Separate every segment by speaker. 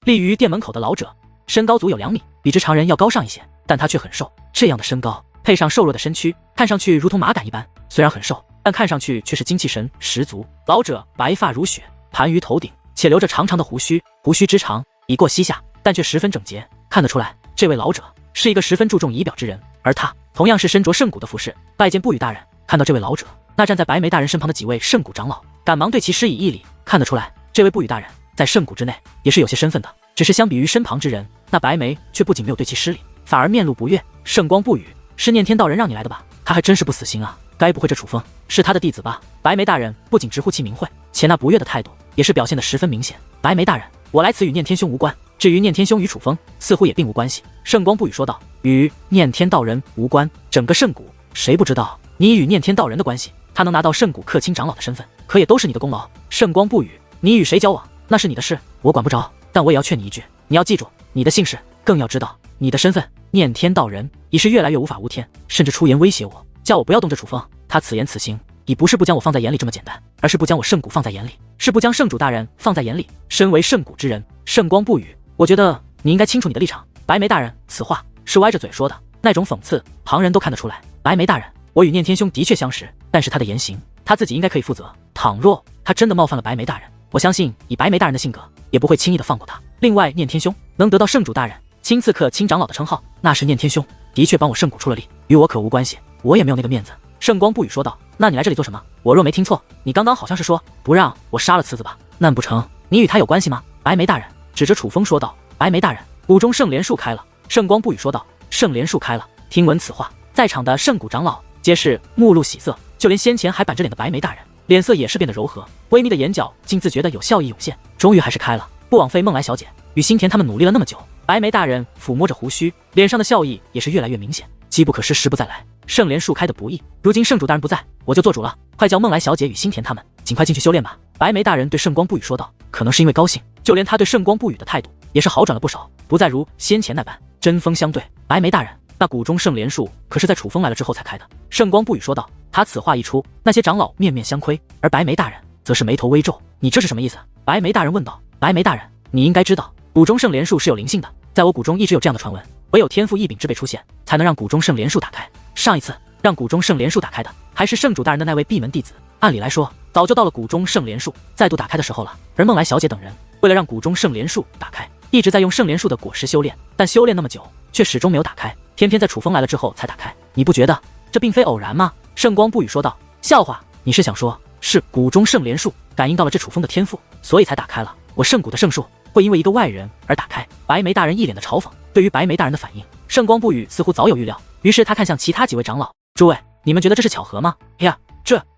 Speaker 1: 立于店门口的老者，身高足有2米，比之常人要高上一些，但他却很瘦。这样的身高配上瘦弱的身躯，看上去如同马杆一般。虽然很瘦，但看上去却是精气神十足。老者白发如雪，盘于头顶，且留着长长的胡须，胡须之长已过膝下，但却十分整洁，看得出来这位老者是一个十分注重仪表之人。而他同样是身着圣骨的服饰，拜见不语大人。看到这位老者，那站在白眉大人身旁的几位圣骨长老赶忙对其施以一礼。看得出来这位不语大人在圣骨之内也是有些身份的，只是相比于身旁之人，那白眉却不仅没有对其失礼，反而面露不悦。圣光不语，是念天道人让你来的吧？他还真是不死心啊，该不会这楚风是他的弟子吧？白眉大人不仅直呼其名讳，且那不悦的态度也是表现得十分明显。白眉大人，我来此与念天兄无关，至于念天兄与楚风似乎也并无关系。圣光不语说道，与念天道人无关，整个圣谷谁不知道你与念天道人的关系？他能拿到圣谷客卿长老的身份，可也都是你的功劳。圣光不语，你与谁交往那是你的事，我管不着，但我也要劝你一句，你要记住你的姓氏，更要知道你的身份。念天道人已是越来越无法无天，甚至出言威胁我，叫我不要动这楚风。他此言此行已不是不将我放在眼里这么简单，而是不将我圣谷放在眼里，是不将圣主大人放在眼里。身为圣谷之人，圣光不语，我觉得你应该清楚你的立场。白眉大人此话是歪着嘴说的，那种讽刺旁人都看得出来。白眉大人，我与念天兄的确相识，但是他的言行他自己应该可以负责，倘若他真的冒犯了白眉大人，我相信以白眉大人的性格也不会轻易的放过他。另外念天兄能得到圣主大人亲赐客卿长老的称号，那是念天兄的确帮我圣谷出了力，与我可无关系，我也没有那个面子。圣光不语说道，那你来这里做什么？我若没听错，你刚刚好像是说不让我杀了次子吧？难不成你与他有关系吗？白眉大人指着楚风说道，白眉大人，谷中圣莲树开了。圣光不语说道，圣莲树开了。听闻此话，在场的圣谷长老皆是目露喜色，就连先前还板着脸的白眉大人脸色也是变得柔和，微眯的眼角竟自觉得有笑意涌现。终于还是开了，不枉费梦来小姐与新田他们努力了那么久。白眉大人抚摸着胡须，脸上的笑意也是越来越明显。机不可失，时不再来，圣莲树开的不易，如今圣主大人不在，我就做主了，快叫梦来小姐与新田他们尽快进去修炼吧。白眉大人对圣光不语说道，可能是因为高兴，就连他对圣光不语的态度也是好转了不少，不再如先前那般针锋相对。白眉大人，那谷中圣莲树可是在楚风来了之后才开的。圣光不语说道，他此话一出，那些长老面面相窥，而白眉大人则是眉头微皱，你这是什么意思？白眉大人问道。白眉大人，你应该知道谷中圣莲树是有灵性的，在我谷中一直有这样的传闻，唯有天赋异禀之辈出现，才能让谷中圣莲树打开。上一次让谷中圣莲树打开的还是圣主大人的那位闭门弟子，按理来说早就到了谷中圣莲树再度打开的时候了。而梦来小姐等人为了让谷中圣莲树打开，一直在用圣莲树的果实修炼，但修炼那么久却始终没有打开，偏偏在楚风来了之后才打开。你不觉得这并非偶然吗？圣光不语说道，笑话，你是想说是谷中圣莲树感应到了这楚风的天赋，所以才打开了？我圣谷的圣树会因为一个外人而打开？白眉大人一脸的嘲讽。对于白眉大人的反应，圣光不语似乎早有预料，于是他看向其他几位长老，诸位，你们觉得这是巧合吗？呀，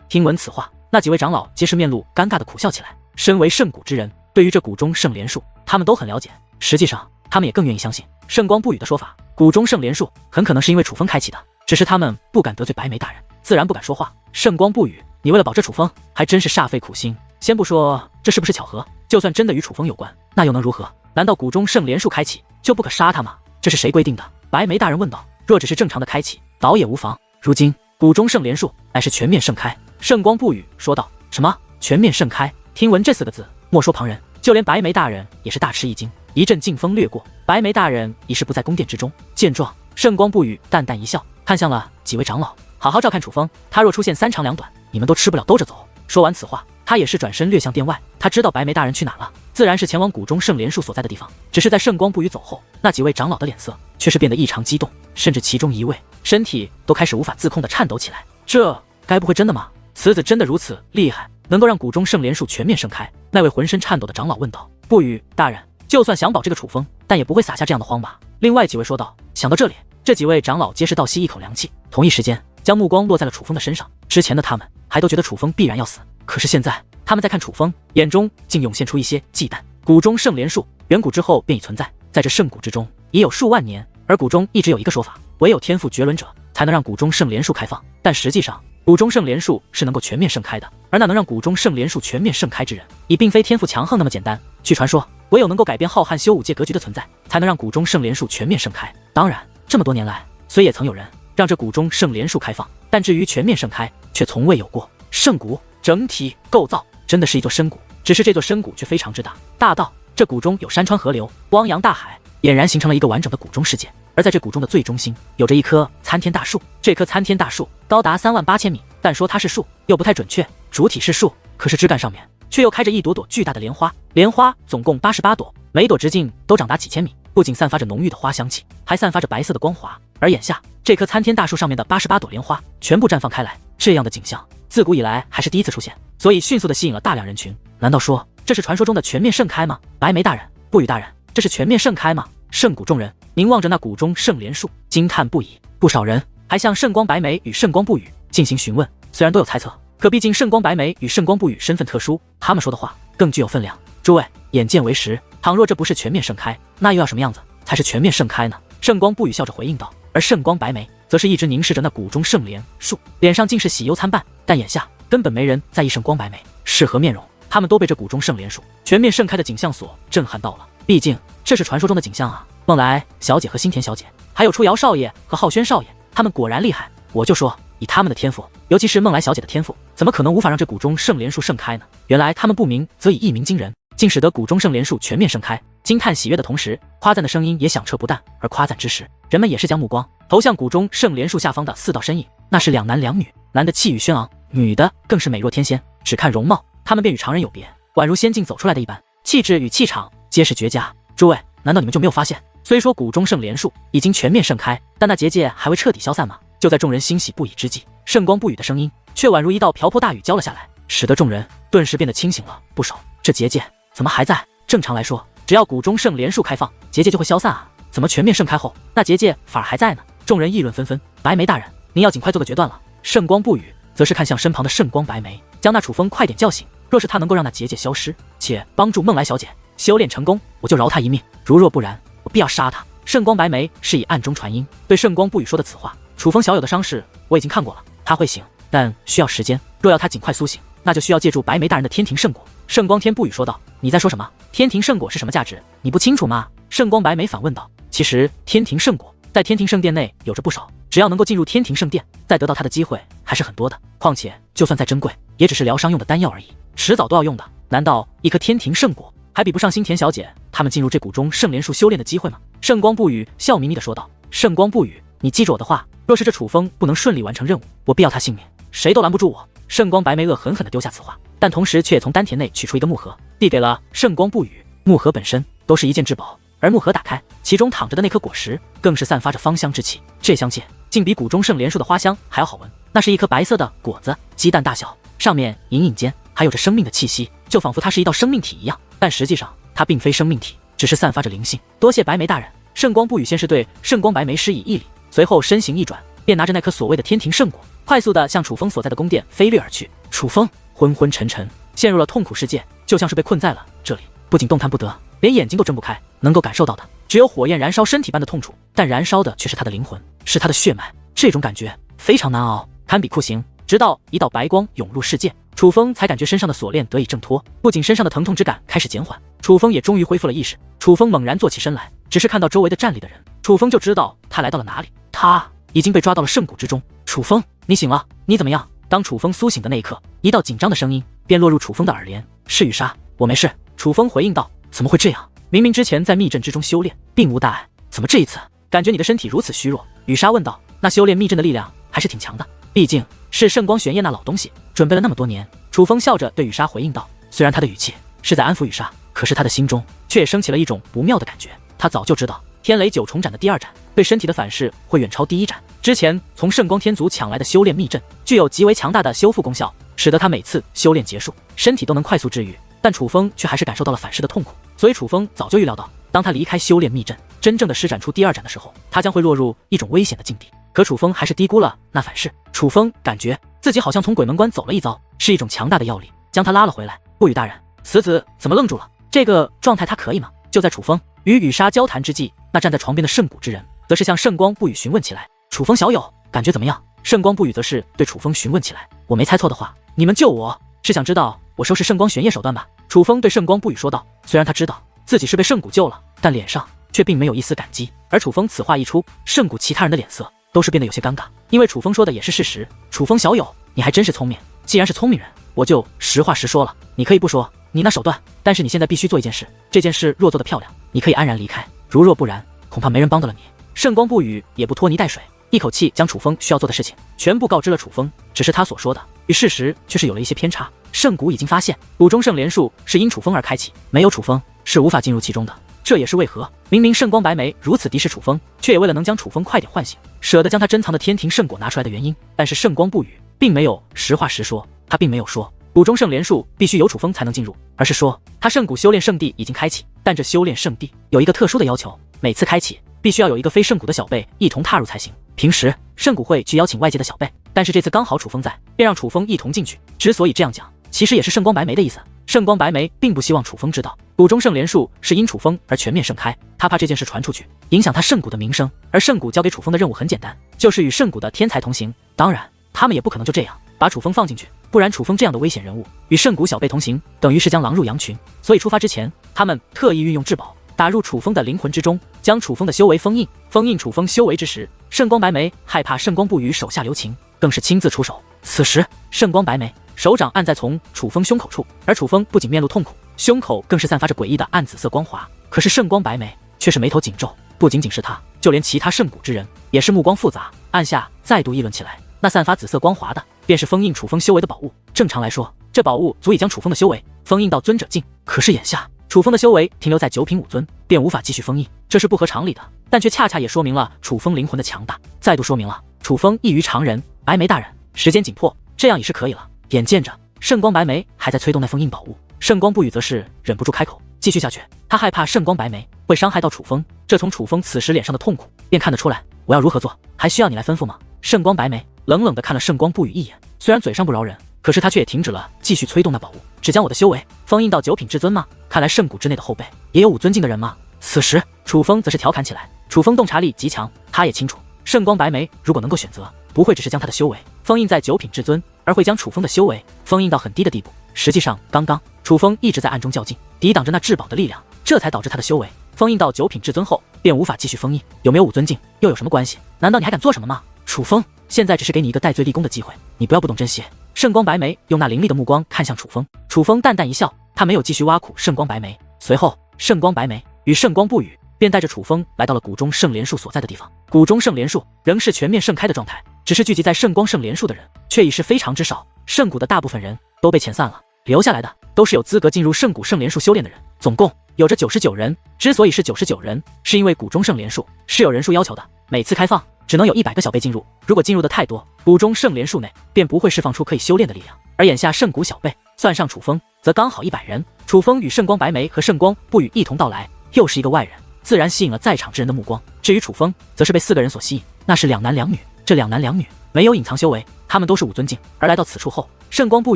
Speaker 1: 听闻此话，那几位长老皆是面露尴尬的苦笑起来。身为圣谷之人，对于这谷中圣莲树他们都很了解，实际上他们也更愿意相信圣光不语的说法，谷中圣莲树很可能是因为楚风开启的，只是他们不敢得罪白眉大人，自然不敢说话。圣光不语，你为了保这楚风还真是煞费苦心。先不说这是不是巧合，就算真的与楚风有关，那又能如何？难道谷中圣莲树开启就不可杀他吗？这是谁规定的？白眉大人问道。若只是正常的开启，倒也无妨，如今谷中圣莲树乃是全面盛开。圣光不语说道。什么全面盛开？听闻这4个字，莫说旁人，就连白眉大人也是大吃一惊。一阵劲风掠过，白眉大人已是不在宫殿之中。见状，圣光不语淡淡一笑，看向了几位长老，好好照看楚风，他若出现3长2短，你们都吃不了兜着走。说完此话，他也是转身掠向殿外。他知道白眉大人去哪了，自然是前往谷中圣莲树所在的地方。只是在圣光不语走后，那几位长老的脸色却是变得异常激动，甚至其中一位身体都开始无法自控地颤抖起来。这该不会真的吗？此子真的如此厉害，能够让谷中圣莲树全面盛开？那位浑身颤抖的长老问道。不语大人，就算想保这个楚风，但也不会撒下这样的慌吧？另外几位说道。想到这里，这几位长老皆是倒吸一口凉气，同一时间将目光落在了楚风的身上。之前的他们还都觉得楚风必然要死，可是现在他们在看楚风，眼中竟涌现出一些忌惮。谷中圣莲树远古之后便已存在，在这圣谷之中已有数万年，而谷中一直有一个说法，唯有天赋绝伦者才能让谷中圣莲树开放。但实际上谷中圣莲树是能够全面盛开的，而那能让谷中圣莲树全面盛开之人，已并非天赋强横那么简单。据传说，唯有能够改变浩瀚修武界格局的存在，才能让谷中圣莲树全面盛开。当然，这么多年来，虽也曾有人让这谷中圣莲树开放，但至于全面盛开，却从未有过。圣谷整体构造真的是一座深谷，只是这座深谷却非常之大，大到这谷中有山川河流、汪洋大海，俨然形成了一个完整的谷中世界。而在这谷中的最中心，有着一棵参天大树。这棵参天大树高达38000米，但说它是树又不太准确，主体是树，可是枝干上面却又开着一朵朵巨大的莲花。莲花总共88朵，每朵直径都长达几千米，不仅散发着浓郁的花香气，还散发着白色的光华。而眼下，这棵参天大树上面的88朵莲花全部绽放开来，这样的景象自古以来还是第一次出现，所以迅速的吸引了大量人群。难道说这是传说中的全面盛开吗？白眉大人、不语大人，这是全面盛开吗？圣谷众人凝望着那谷中圣莲树，惊叹不已。不少人还向圣光白眉与圣光不语进行询问，虽然都有猜测，可毕竟圣光白眉与圣光不语身份特殊，他们说的话更具有分量。诸位，眼见为实，倘若这不是全面盛开，那又要什么样子才是全面盛开呢？圣光不语笑着回应道，而圣光白眉则是一直凝视着那谷中圣莲树，脸上尽是喜忧参半。但眼下根本没人在意圣光白眉是何面容，他们都被这谷中圣莲树全面盛开的景象所震撼到了。毕竟这是传说中的景象啊！梦来小姐和新田小姐，还有初瑶少爷和浩轩少爷，他们果然厉害。我就说，以他们的天赋，尤其是梦来小姐的天赋，怎么可能无法让这谷中圣莲树盛开呢？原来他们不鸣则已一鸣惊人，竟使得谷中圣莲树全面盛开。惊叹喜悦的同时，夸赞的声音也响彻不淡。而夸赞之时，人们也是将目光投向谷中圣莲树下方的4道身影，那是2男2女，男的气宇轩昂，女的更是美若天仙。只看容貌，他们便与常人有别，宛如仙境走出来的一般，气质与气场皆是绝佳。诸位，难道你们就没有发现，虽说谷中圣莲树已经全面盛开，但那结界还未彻底消散吗？就在众人欣喜不已之际，圣光不语的声音却宛如一道瓢泼大雨浇了下来，使得众人顿时变得清醒了不少。这结界怎么还在？正常来说，只要谷中圣莲树开放，结界就会消散啊，怎么全面盛开后，那结界反而还在呢？众人议论纷纷。白眉大人，您要尽快做个决断了。圣光不语则是看向身旁的圣光白眉，将那楚风快点叫醒。若是他能够让那结界消失，且帮助梦来小姐修炼成功，我就饶他一命；如若不然，我必要杀他。圣光白眉是以暗中传音对圣光不语说的此话。楚风小友的伤势我已经看过了，他会醒，但需要时间。若要他尽快苏醒，那就需要借助白眉大人的天庭圣果。圣光天不语说道：“你在说什么？天庭圣果是什么价值？你不清楚吗？”圣光白眉反问道：“其实天庭圣果在天庭圣殿内有着不少，只要能够进入天庭圣殿，再得到它的机会还是很多的。况且就算再珍贵，也只是疗伤用的丹药而已，迟早都要用的。难道一颗天庭圣果还比不上新田小姐他们进入这谷中圣莲树修炼的机会吗？”圣光不语笑眯眯地说道：“圣光不语，你记住我的话，若是这楚风不能顺利完成任务，我必要他性命，谁都拦不住我。”圣光白眉恶狠狠地丢下此话，但同时却也从丹田内取出一个木盒，递给了圣光不语。木盒本身都是一件至宝，而木盒打开，其中躺着的那颗果实更是散发着芳香之气，这香气竟比谷中圣莲树的花香还要好闻。那是一颗白色的果子，鸡蛋大小，上面隐隐间还有着生命的气息，就仿佛它是一道生命体一样。但实际上它并非生命体，只是散发着灵性。多谢白眉大人。圣光不语先是对圣光白眉施以一礼，随后身形一转，便拿着那颗所谓的天庭圣果，快速地向楚风所在的宫殿飞掠而去。楚风昏昏沉沉，陷入了痛苦世界，就像是被困在了这里，不仅动弹不得，连眼睛都睁不开，能够感受到的只有火焰燃烧身体般的痛楚，但燃烧的却是他的灵魂，是他的血脉。这种感觉非常难熬，堪比酷刑。直到一道白光涌入世界，楚风才感觉身上的锁链得以挣脱，不仅身上的疼痛之感开始减缓，楚风也终于恢复了意识。楚风猛然坐起身来，只是看到周围的站立的人，楚风就知道他来到了哪里，他已经被抓到了圣谷之中。楚风，你醒了，你怎么样？当楚风苏醒的那一刻，一道紧张的声音便落入楚风的耳帘：“是雨莎，我没事。”楚风回应道：“怎么会这样？明明之前在密阵之中修炼，并无大碍，怎么这一次感觉你的身体如此虚弱？”雨莎问道：“那修炼密阵的力量还是挺强的，毕竟是圣光玄烨那老东西，准备了那么多年。”楚风笑着对雨莎回应道，虽然他的语气是在安抚雨莎，可是他的心中却也升起了一种不妙的感觉。他早就知道天雷九重斩的第2斩对身体的反噬会远超第1斩，之前从圣光天族抢来的修炼密阵具有极为强大的修复功效，使得他每次修炼结束，身体都能快速治愈。但楚风却还是感受到了反噬的痛苦，所以楚风早就预料到，当他离开修炼密阵，真正的施展出第2斩的时候，他将会落入一种危险的境地。可楚风还是低估了那反噬。楚风感觉自己好像从鬼门关走了一遭，是一种强大的药力将他拉了回来。不语大人，此子怎么愣住了？这个状态他可以吗？就在楚风与雨莎交谈之际，那站在床边的圣谷之人则是向圣光不语询问起来：“楚风小友，感觉怎么样？”圣光不语则是对楚风询问起来：“我没猜错的话，你们救我是想知道我收拾圣光玄烨手段吧？”楚风对圣光不语说道。虽然他知道自己是被圣谷救了，但脸上却并没有一丝感激。而楚风此话一出，圣谷其他人的脸色都是变得有些尴尬，因为楚风说的也是事实。楚风小友，你还真是聪明，既然是聪明人，我就实话实说了，你可以不说，你那手段，但是你现在必须做一件事，这件事若做得漂亮，你可以安然离开；如若不然，恐怕没人帮得了你。圣光不语也不拖泥带水，一口气将楚风需要做的事情全部告知了楚风。只是他所说的与事实却是有了一些偏差。圣谷已经发现谷中圣莲术是因楚风而开启，没有楚风是无法进入其中的。这也是为何明明圣光白眉如此敌视楚风，却也为了能将楚风快点唤醒，舍得将他珍藏的天庭圣果拿出来的原因。但是圣光不语并没有实话实说，他并没有说谷中圣莲术必须有楚风才能进入，而是说他圣谷修炼圣地已经开启，但这修炼圣地有一个特殊的要求，每次开启必须要有一个非圣谷的小辈一同踏入才行。平时圣谷会去邀请外界的小辈，但是这次刚好楚风在，便让楚风一同进去。之所以这样讲，其实也是圣光白眉的意思。圣光白眉并不希望楚风知道谷中圣莲术是因楚风而全面盛开，他怕这件事传出去影响他圣谷的名声。而圣谷交给楚风的任务很简单，就是与圣谷的天才同行。当然他们也不可能就这样把楚风放进去，不然楚风这样的危险人物与圣谷小辈同行，等于是将狼入羊群。所以出发之前，他们特意运用至宝打入楚风的灵魂之中，将楚风的修为封印。封印楚风修为之时，圣光白眉害怕圣光不语手下留情，更是亲自出手。此时圣光白眉手掌按在从楚风胸口处，而楚风不仅面露痛苦，胸口更是散发着诡异的暗紫色光华。可是圣光白眉却是眉头紧皱，不仅仅是他，就连其他圣谷之人也是目光复杂，按下再度议论起来。那散发紫色光华的，便是封印楚风修为的宝物。正常来说，这宝物足以将楚风的修为封印到尊者境，可是眼下楚风的修为停留在9品5尊，便无法继续封印，这是不合常理的，但却恰恰也说明了楚风灵魂的强大，再度说明了楚风异于常人。白眉大人，时间紧迫，这样已是可以了。眼见着圣光白眉还在催动那封印宝物，圣光不语则是忍不住开口，继续下去，他害怕圣光白眉会伤害到楚风。这从楚风此时脸上的痛苦便看得出来，我要如何做，还需要你来吩咐吗？圣光白眉冷冷地看了圣光不语一眼，虽然嘴上不饶人，可是他却也停止了继续催动那宝物。只将我的修为封印到9品至尊吗？看来圣谷之内的后辈也有5尊境的人吗？此时楚风则是调侃起来，楚风洞察力极强，他也清楚圣光白眉如果能够选择，不会只是将他的修为封印在9品至尊，而会将楚风的修为封印到很低的地步。实际上刚刚楚风一直在暗中较劲，抵挡着那至宝的力量，这才导致他的修为封印到9品至尊后便无法继续封印。有没有5尊境又有什么关系？难道你还敢做什么吗？楚风，现在只是给你一个戴罪立功的机会，你不要不懂珍惜。圣光白眉用那凌厉的目光看向楚风，楚风淡淡一笑，他没有继续挖苦圣光白眉。随后圣光白眉与圣光不语便带着楚风来到了谷中圣莲术所在的地方。谷中圣莲术仍是全面盛开的状态，只是聚集在圣光圣莲术的人却已是非常之少，圣谷的大部分人都被遣散了，留下来的都是有资格进入圣谷圣莲术修炼的人，总共有着99人。之所以是99人，是因为谷中圣莲术是有人数要求的，每次开放只能有100个小辈进入，如果进入的太多，谷中圣莲术内便不会释放出可以修炼的力量。而眼下圣谷小辈算上楚风则刚好100人，楚风与圣光白眉和圣光不语一同到来，又是一个外人，自然吸引了在场之人的目光。至于楚风则是被4个人所吸引，那是2男2女，这2男2女没有隐藏修为，他们都是5尊境。而来到此处后，圣光不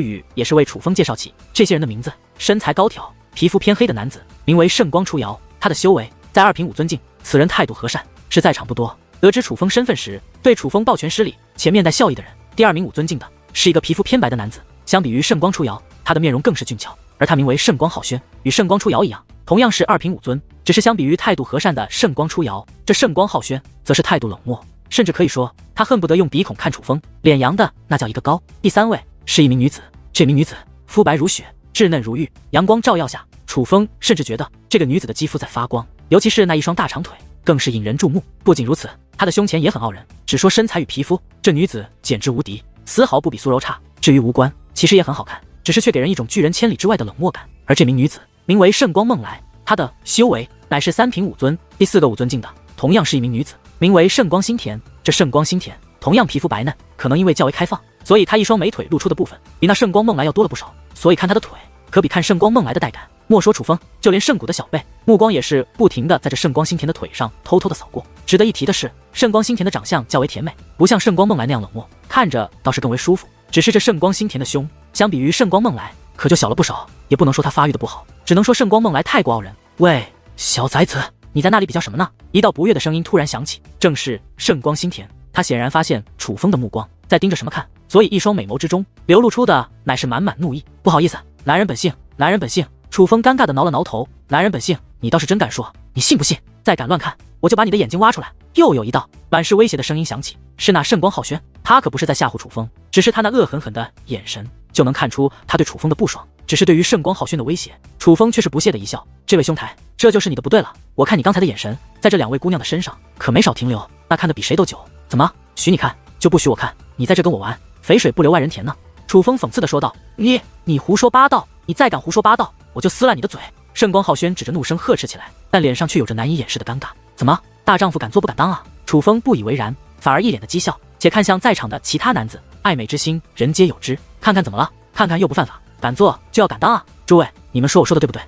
Speaker 1: 语也是为楚风介绍起这些人的名字。身材高挑，皮肤偏黑的男子名为圣光初瑶，他的修为在2品5尊境，此人态度和善，是在场不多。得知楚风身份时，对楚风抱拳施礼，且面带笑意的人。第2名5尊境的是一个皮肤偏白的男子，相比于圣光初瑶，他的面容更是俊俏，而他名为圣光浩轩，与圣光初瑶一样，同样是2品5尊，只是相比于态度和善的圣光初瑶，这圣光浩轩则是态度冷漠，甚至可以说他恨不得用鼻孔看楚风，脸扬的那叫一个高。第3位是一名女子，这名女子肤白如雪，稚嫩如玉，阳光照耀下，楚风甚至觉得这个女子的肌肤在发光，尤其是那一双大长腿更是引人注目。不仅如此，她的胸前也很傲人，只说身材与皮肤，这女子简直无敌，丝毫不比苏柔差。至于五官，其实也很好看，只是却给人一种拒人千里之外的冷漠感。而这名女子名为圣光梦来，她的修为乃是3品5尊，第4个5尊境的同样是一名女子，名为圣光心田。这圣光心田同样皮肤白嫩，可能因为较为开放，所以她一双美腿露出的部分比那圣光梦来要多了不少，所以看她的腿可比看圣光梦来的带感。莫说楚风，就连圣谷的小辈目光也是不停地在这圣光心田的腿上偷偷的扫过。值得一提的是，圣光心田的长相较为甜美，不像圣光梦来那样冷漠，看着倒是更为舒服。只是这圣光心田的胸相比于圣光梦来可就小了不少，也不能说他发育的不好，只能说圣光梦来太过傲人。喂，小崽子，你在那里比较什么呢？一道不悦的声音突然响起，正是圣光心田。他显然发现楚风的目光在盯着什么看，所以一双美眸之中流露出的乃是满满怒意。不好意思，男人本性，男人本性。楚风尴尬的挠了挠头，男人本性，你倒是真敢说，你信不信？再敢乱看，我就把你的眼睛挖出来。又有一道满是威胁的声音响起，是那圣光浩轩，他可不是在吓唬楚风，只是他那恶狠狠的眼神就能看出他对楚风的不爽。只是对于圣光浩轩的威胁，楚风却是不屑的一笑：“这位兄台，这就是你的不对了。我看你刚才的眼神，在这2位姑娘的身上可没少停留，那看得比谁都久。怎么，许你看就不许我看？你在这跟我玩，肥水不流外人田呢？”楚风讽刺的说道：“你胡说八道！你再敢胡说八道，我就撕烂你的嘴！”圣光浩轩指着怒声呵斥起来，但脸上却有着难以掩饰的尴尬。怎么，大丈夫敢做不敢当啊？楚风不以为然，反而一脸的讥笑，且看向在场的其他男子，爱美之心，人皆有之。看看怎么了？看看又不犯法，敢做就要敢当啊！诸位，你们说我说的对不对？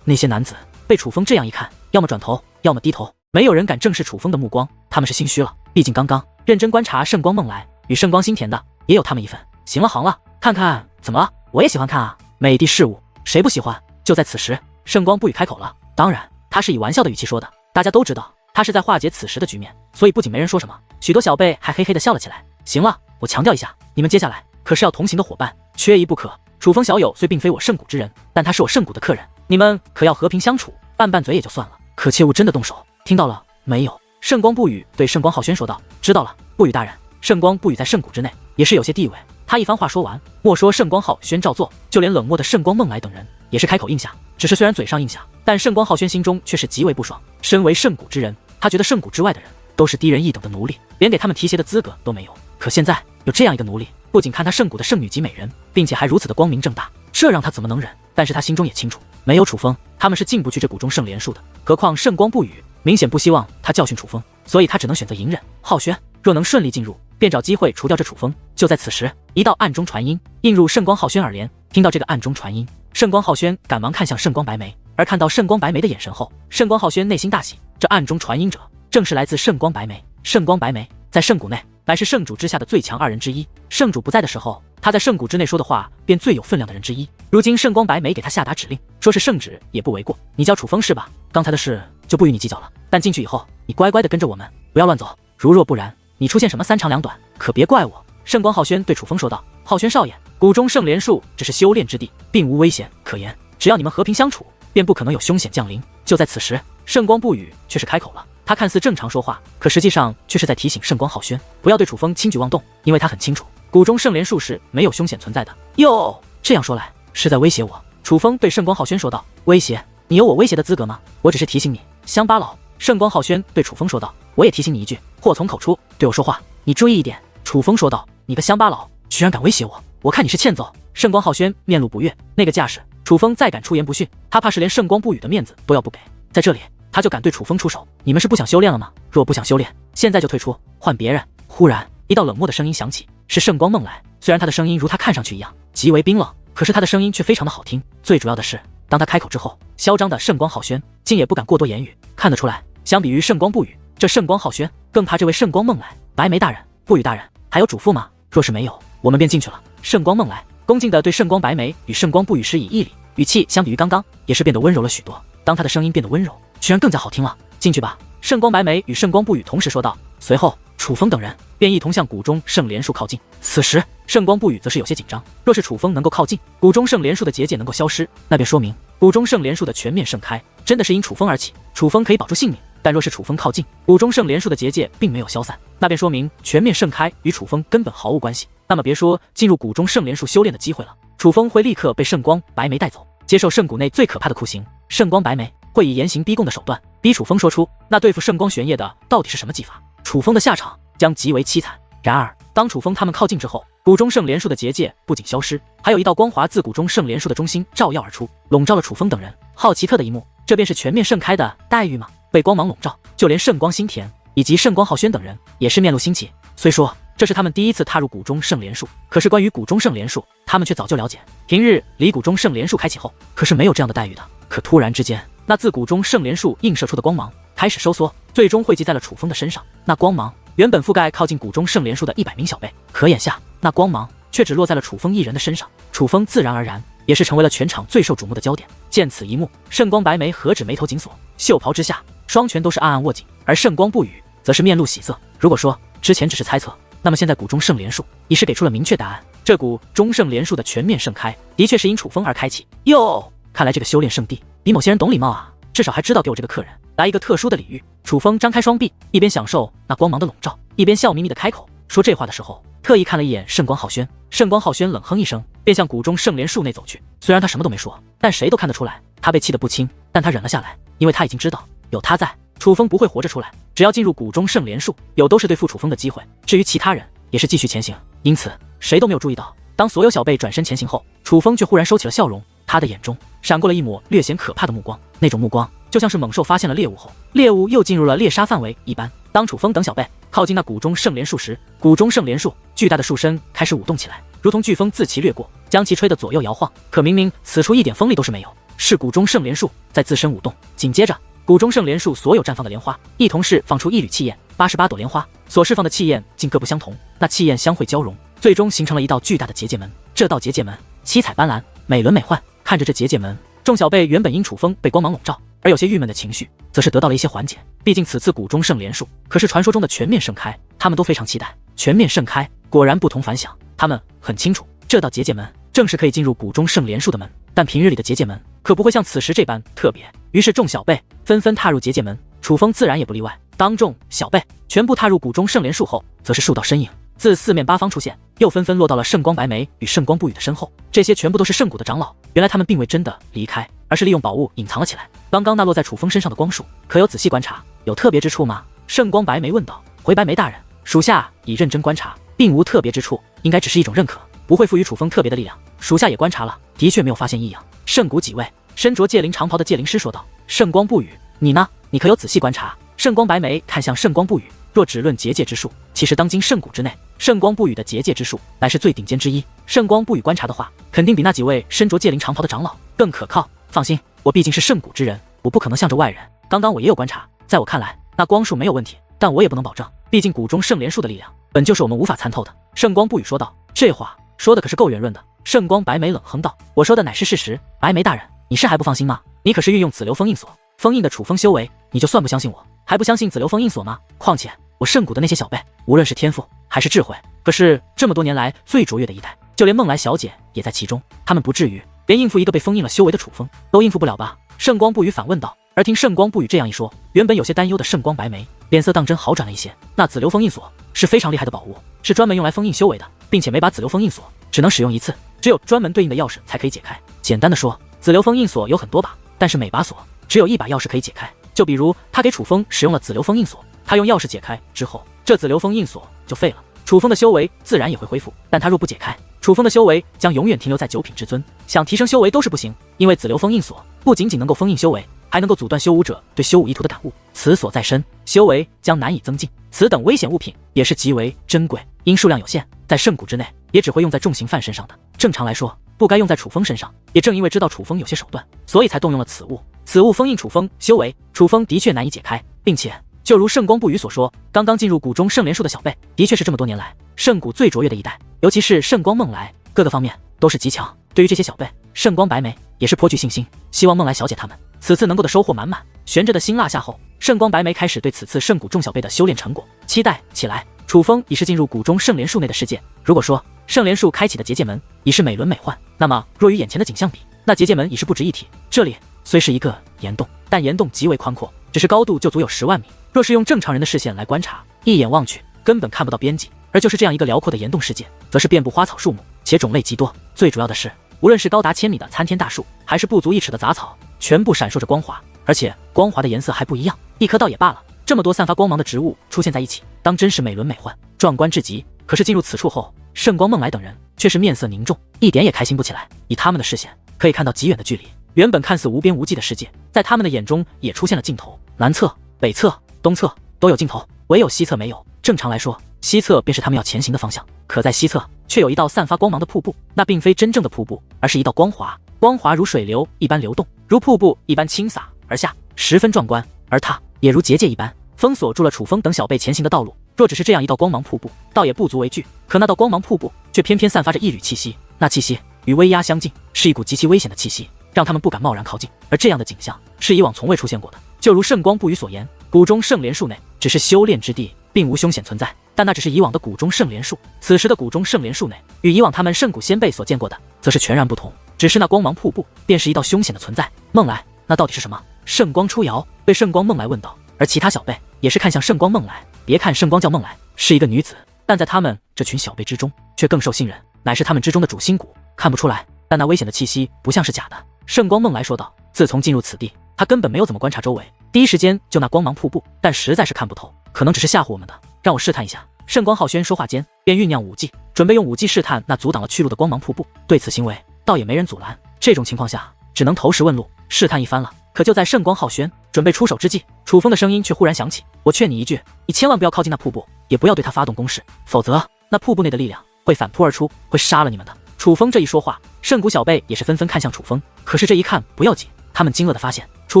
Speaker 1: 那些男子被楚风这样一看，要么转头，要么低头，没有人敢正视楚风的目光。他们是心虚了，毕竟刚刚认真观察圣光梦来与圣光心田的，也有他们一份。行了，行了，看看怎么了？我也喜欢看啊，美的事物谁不喜欢？就在此时，圣光不语开口了。当然，他是以玩笑的语气说的，大家都知道他是在化解此时的局面，所以不仅没人说什么，许多小辈还嘿嘿的笑了起来。行了，我强调一下，你们接下来可是要同行的伙伴，缺一不可。楚风小友虽并非我圣谷之人，但他是我圣谷的客人，你们可要和平相处，拌拌嘴也就算了，可切勿真的动手，听到了没有？圣光不语对圣光浩轩说道。知道了，不语大人。圣光不语在圣谷之内也是有些地位。他一番话说完，莫说圣光浩轩照做，就连冷漠的圣光梦来等人也是开口应下。只是虽然嘴上应下，但圣光浩轩心中却是极为不爽。身为圣谷之人，他觉得圣谷之外的人都是低人一等的奴隶，连给他们提鞋的资格都没有。可现在有这样一个奴隶，不仅看他圣谷的圣女及美人，并且还如此的光明正大，这让他怎么能忍？但是他心中也清楚，没有楚风，他们是进不去这谷中圣莲树的。何况圣光不语明显不希望他教训楚风，所以他只能选择隐忍。浩轩若能顺利进入，便找机会除掉这楚风。就在此时，一道暗中传音映入圣光浩轩耳帘。听到这个暗中传音，圣光浩轩赶忙看向圣光白眉，而看到圣光白眉的眼神后，圣光浩轩内心大喜。这暗中传音者正是来自圣光白眉。圣光白眉在圣谷内乃是圣主之下的最强2人之一，圣主不在的时候，他在圣谷之内说的话便最有分量的人之一。如今圣光白眉给他下达指令，说是圣旨也不为过。你叫楚风是吧？刚才的事就不与你计较了，但进去以后，你乖乖的跟着我们，不要乱走。如若不然，你出现什么3长2短，可别怪我。圣光浩轩对楚风说道：“浩轩少爷，谷中圣莲树只是修炼之地，并无危险可言。只要你们和平相处，便不可能有凶险降临。”就在此时，圣光不语却是开口了。他看似正常说话，可实际上却是在提醒圣光浩轩不要对楚风轻举妄动，因为他很清楚谷中圣莲树是没有凶险存在的。哟，这样说来是在威胁我。楚风对圣光浩轩说道：“威胁？你有我威胁的资格吗？我只是提醒你，乡巴佬。”圣光浩轩对楚风说道：“我也提醒你一句，祸从口出，对我说话你注意一点。”楚风说道：“你个乡巴佬，居然敢威胁我，我看你是欠揍。”圣光浩轩面露不悦，那个架势，楚风再敢出言不逊，他怕是连圣光不语的面子都要不给。在这里，他就敢对楚风出手。你们是不想修炼了吗？若不想修炼，现在就退出，换别人。忽然，一道冷漠的声音响起，是圣光梦来。虽然他的声音如他看上去一样极为冰冷，可是他的声音却非常的好听。最主要的是，当他开口之后，嚣张的圣光浩轩竟也不敢过多言语。看得出来，相比于圣光不语，这圣光浩轩更怕这位圣光梦来。白眉大人，不语大人，还有嘱咐吗？若是没有，我们便进去了。圣光梦来恭敬地对圣光白眉与圣光不语施以一礼，语气相比于刚刚也是变得温柔了许多。当他的声音变得温柔，居然更加好听了。进去吧。圣光白眉与圣光不语同时说道。随后，楚风等人便一同向谷中圣莲树靠近。此时，圣光不语则是有些紧张。若是楚风能够靠近，谷中圣莲树的结界能够消失，那便说明谷中圣莲树的全面盛开真的是因楚风而起，楚风可以保住性命。但若是楚风靠近，谷中圣莲树的结界并没有消散，那便说明全面盛开与楚风根本毫无关系。那么别说进入谷中圣莲树修炼的机会了，楚风会立刻被圣光白眉带走，接受圣谷内最可怕的酷刑。圣光白眉会以严刑逼供的手段逼楚风说出那对付圣光玄烨的到底是什么技法，楚风的下场将极为凄惨。然而当楚风他们靠近之后，谷中圣莲树的结界不仅消失，还有一道光华自谷中圣莲树的中心照耀而出，笼罩了楚风等人。好奇特的一幕，这便是全面盛开的待遇吗？被光芒笼罩，就连圣光心田以及圣光浩轩等人也是面露欣喜。虽说这是他们第一次踏入谷中圣莲树，可是关于谷中圣莲树，他们却早就了解。平日离谷中圣莲树开启后，可是没有这样的待遇的。可突然之间，那自谷中圣莲树映射出的光芒开始收缩，最终汇集在了楚风的身上。那光芒原本覆盖靠近谷中圣莲树的100名小辈，可眼下那光芒却只落在了楚风一人的身上。楚风自然而然也是成为了全场最受瞩目的焦点。见此一幕，圣光白眉何止眉头紧锁，袖袍之下双拳都是暗暗握紧，而圣光不语则是面露喜色。如果说之前只是猜测，那么现在谷中圣莲树已是给出了明确答案。这股中圣莲树的全面盛开，的确是因楚风而开启。哟，看来这个修炼圣地比某些人懂礼貌啊，至少还知道给我这个客人来一个特殊的礼遇。楚风张开双臂，一边享受那光芒的笼罩，一边笑眯眯的开口说这话的时候，特意看了一眼圣光浩轩。圣光浩轩冷哼一声，便向谷中圣莲树内走去。虽然他什么都没说，但谁都看得出来他被气得不轻，但他忍了下来，因为他已经知道有他在，楚风不会活着出来。只要进入谷中圣莲树，有都是对付楚风的机会。至于其他人，也是继续前行。因此谁都没有注意到，当所有小辈转身前行后，楚风却忽然收起了笑容，他的眼中闪过了一抹略显可怕的目光。那种目光就像是猛兽发现了猎物后，猎物又进入了猎杀范围一般。当楚风等小辈靠近那谷中圣莲树时，谷中圣莲树巨大的树身开始舞动起来，如同飓风自其掠过，将其吹得左右摇晃。可明明此处一点风力都是没有，是谷中圣莲树在自身舞动。紧接着，谷中圣莲树所有绽放的莲花一同释放出一缕气焰，88朵莲花所释放的气焰竟各不相同，那气焰相会交融，最终形成了一道巨大的结界门。这道结界门七彩斑斓，美轮美奂。看着这结界门，众小辈原本因楚风被光芒笼罩而有些郁闷的情绪，则是得到了一些缓解。毕竟此次谷中圣莲树可是传说中的全面盛开，他们都非常期待。全面盛开果然不同凡响，他们很清楚这道结界门正是可以进入谷中圣莲树的门，但平日里的结界门可不会像此时这般特别。于是众小辈纷纷踏入结界门，楚风自然也不例外。当众小辈全部踏入谷中圣莲树后，则是数道身影自四面八方出现，又纷纷落到了圣光白眉与圣光不语的身后。这些全部都是圣谷的长老，原来他们并未真的离开，而是利用宝物隐藏了起来。刚刚那落在楚风身上的光束，可有仔细观察，有特别之处吗？圣光白眉问道。回白眉大人，属下已认真观察，并无特别之处，应该只是一种认可，不会赋予楚风特别的力量。属下也观察了，的确没有发现异样。圣谷几位身着戒灵长袍的戒灵师说道。圣光不语，你呢？你可有仔细观察？圣光白眉看向圣光不语，若只论结界之术，其实当今圣谷之内，圣光不语的结界之术乃是最顶尖之一。圣光不语观察的话，肯定比那几位身着戒灵长袍的长老更可靠。放心，我毕竟是圣谷之人，我不可能向着外人。刚刚我也有观察，在我看来，那光束没有问题，但我也不能保证，毕竟谷中圣莲树的力量本就是我们无法参透的。圣光不语说道。这话说的可是够圆润的。圣光白眉冷哼道。我说的乃是事实，白眉大人，你是还不放心吗？你可是运用紫流封印锁封印的楚风修为，你就算不相信我，还不相信紫流封印锁吗？况且我圣谷的那些小辈，无论是天赋还是智慧，可是这么多年来最卓越的一代，就连梦来小姐也在其中，他们不至于连应付一个被封印了修为的楚风都应付不了吧？圣光不语反问道。而听圣光不语这样一说，原本有些担忧的圣光白眉脸色当真好转了一些。那紫流封印锁是非常厉害的宝物，是专门用来封印修为的，并且每把紫流封印锁只能使用一次，只有专门对应的钥匙才可以解开。简单的说，紫流封印锁有很多把，但是每把锁只有一把钥匙可以解开。就比如他给楚风使用了紫流封印锁，他用钥匙解开之后，这紫流封印锁就废了，楚风的修为自然也会恢复。但他若不解开，楚风的修为将永远停留在九品至尊，想提升修为都是不行。因为紫流封印锁不仅仅能够封印修为，还能够阻断修武者对修武意图的感悟，此锁在身，修为将难以增进。此等危险物品也是极为珍贵，因数量有限，在圣谷之内也只会用在重刑犯身上的。正常来说，不该用在楚风身上。也正因为知道楚风有些手段，所以才动用了此物。此物封印楚风修为，楚风的确难以解开，并且就如圣光不语所说，刚刚进入谷中圣莲树的小辈，的确是这么多年来圣谷最卓越的一代，尤其是圣光梦来，各个方面都是极强。对于这些小辈，圣光白眉也是颇具信心，希望梦来小姐他们此次能够的收获满满。悬着的心落下后，圣光白眉开始对此次圣谷众小辈的修炼成果期待起来。楚风已是进入谷中圣莲树内的世界，如果说圣莲树开启的结界门已是美轮美奂，那么若与眼前的景象比，那结界门已是不值一提。这里虽是一个岩洞，但岩洞极为宽阔，只是高度就足有10万米。若是用正常人的视线来观察，一眼望去根本看不到边际。而就是这样一个辽阔的岩洞世界，则是遍布花草树木，且种类极多。最主要的是，无论是高达1000米的参天大树，还是不足1尺的杂草，全部闪烁着光华，而且光华的颜色还不一样。一棵倒也罢了，这么多散发光芒的植物出现在一起，当真是美轮美奂，壮观至极。可是进入此处后，圣光梦来等人却是面色凝重，一点也开心不起来。以他们的视线可以看到极远的距离，原本看似无边无际的世界，在他们的眼中也出现了尽头。南侧、北侧、东侧都有尽头，唯有西侧没有。正常来说，西侧便是他们要前行的方向，可在西侧却有一道散发光芒的瀑布，那并非真正的瀑布，而是一道光华，光华如水流一般流动，如瀑布一般倾洒而下，十分壮观。而它也如结界一般，封锁住了楚风等小辈前行的道路。若只是这样一道光芒瀑布，倒也不足为惧，可那道光芒瀑布却偏偏散发着一缕气息，那气息与威压相近，是一股极其危险的气息，让他们不敢贸然靠近。而这样的景象是以往从未出现过的。就如圣光不语所言，谷中圣莲树内只是修炼之地，并无凶险存在，但那只是以往的谷中圣莲树。此时的谷中圣莲树内与以往他们圣谷先辈所见过的则是全然不同，只是那光芒瀑布便是一道凶险的存在。梦来，那到底是什么？圣光出瑶对圣光梦来问道。而其他小辈也是看向圣光梦来，别看圣光叫梦来，是一个女子，但在他们这群小辈之中却更受信任，乃是他们之中的主心骨。看不出来，但那危险的气息不像是假的。圣光梦来说道，自从进入此地，他根本没有怎么观察周围，第一时间就那光芒瀑布，但实在是看不透，可能只是吓唬我们的，让我试探一下。圣光浩轩说话间便酝酿武技，准备用武技试探那阻挡了去路的光芒瀑布。对此行为倒也没人阻拦，这种情况下只能投石问路，试探一番了。可就在圣光浩轩准备出手之际，楚风的声音却忽然响起，我劝你一句，你千万不要靠近那瀑布，也不要对他发动攻势，否则那瀑布内的力量会反扑而出，会杀了你们的。楚风这一说话，圣谷小辈也是纷纷看向楚风，可是这一看不要紧，他们惊愕地发现楚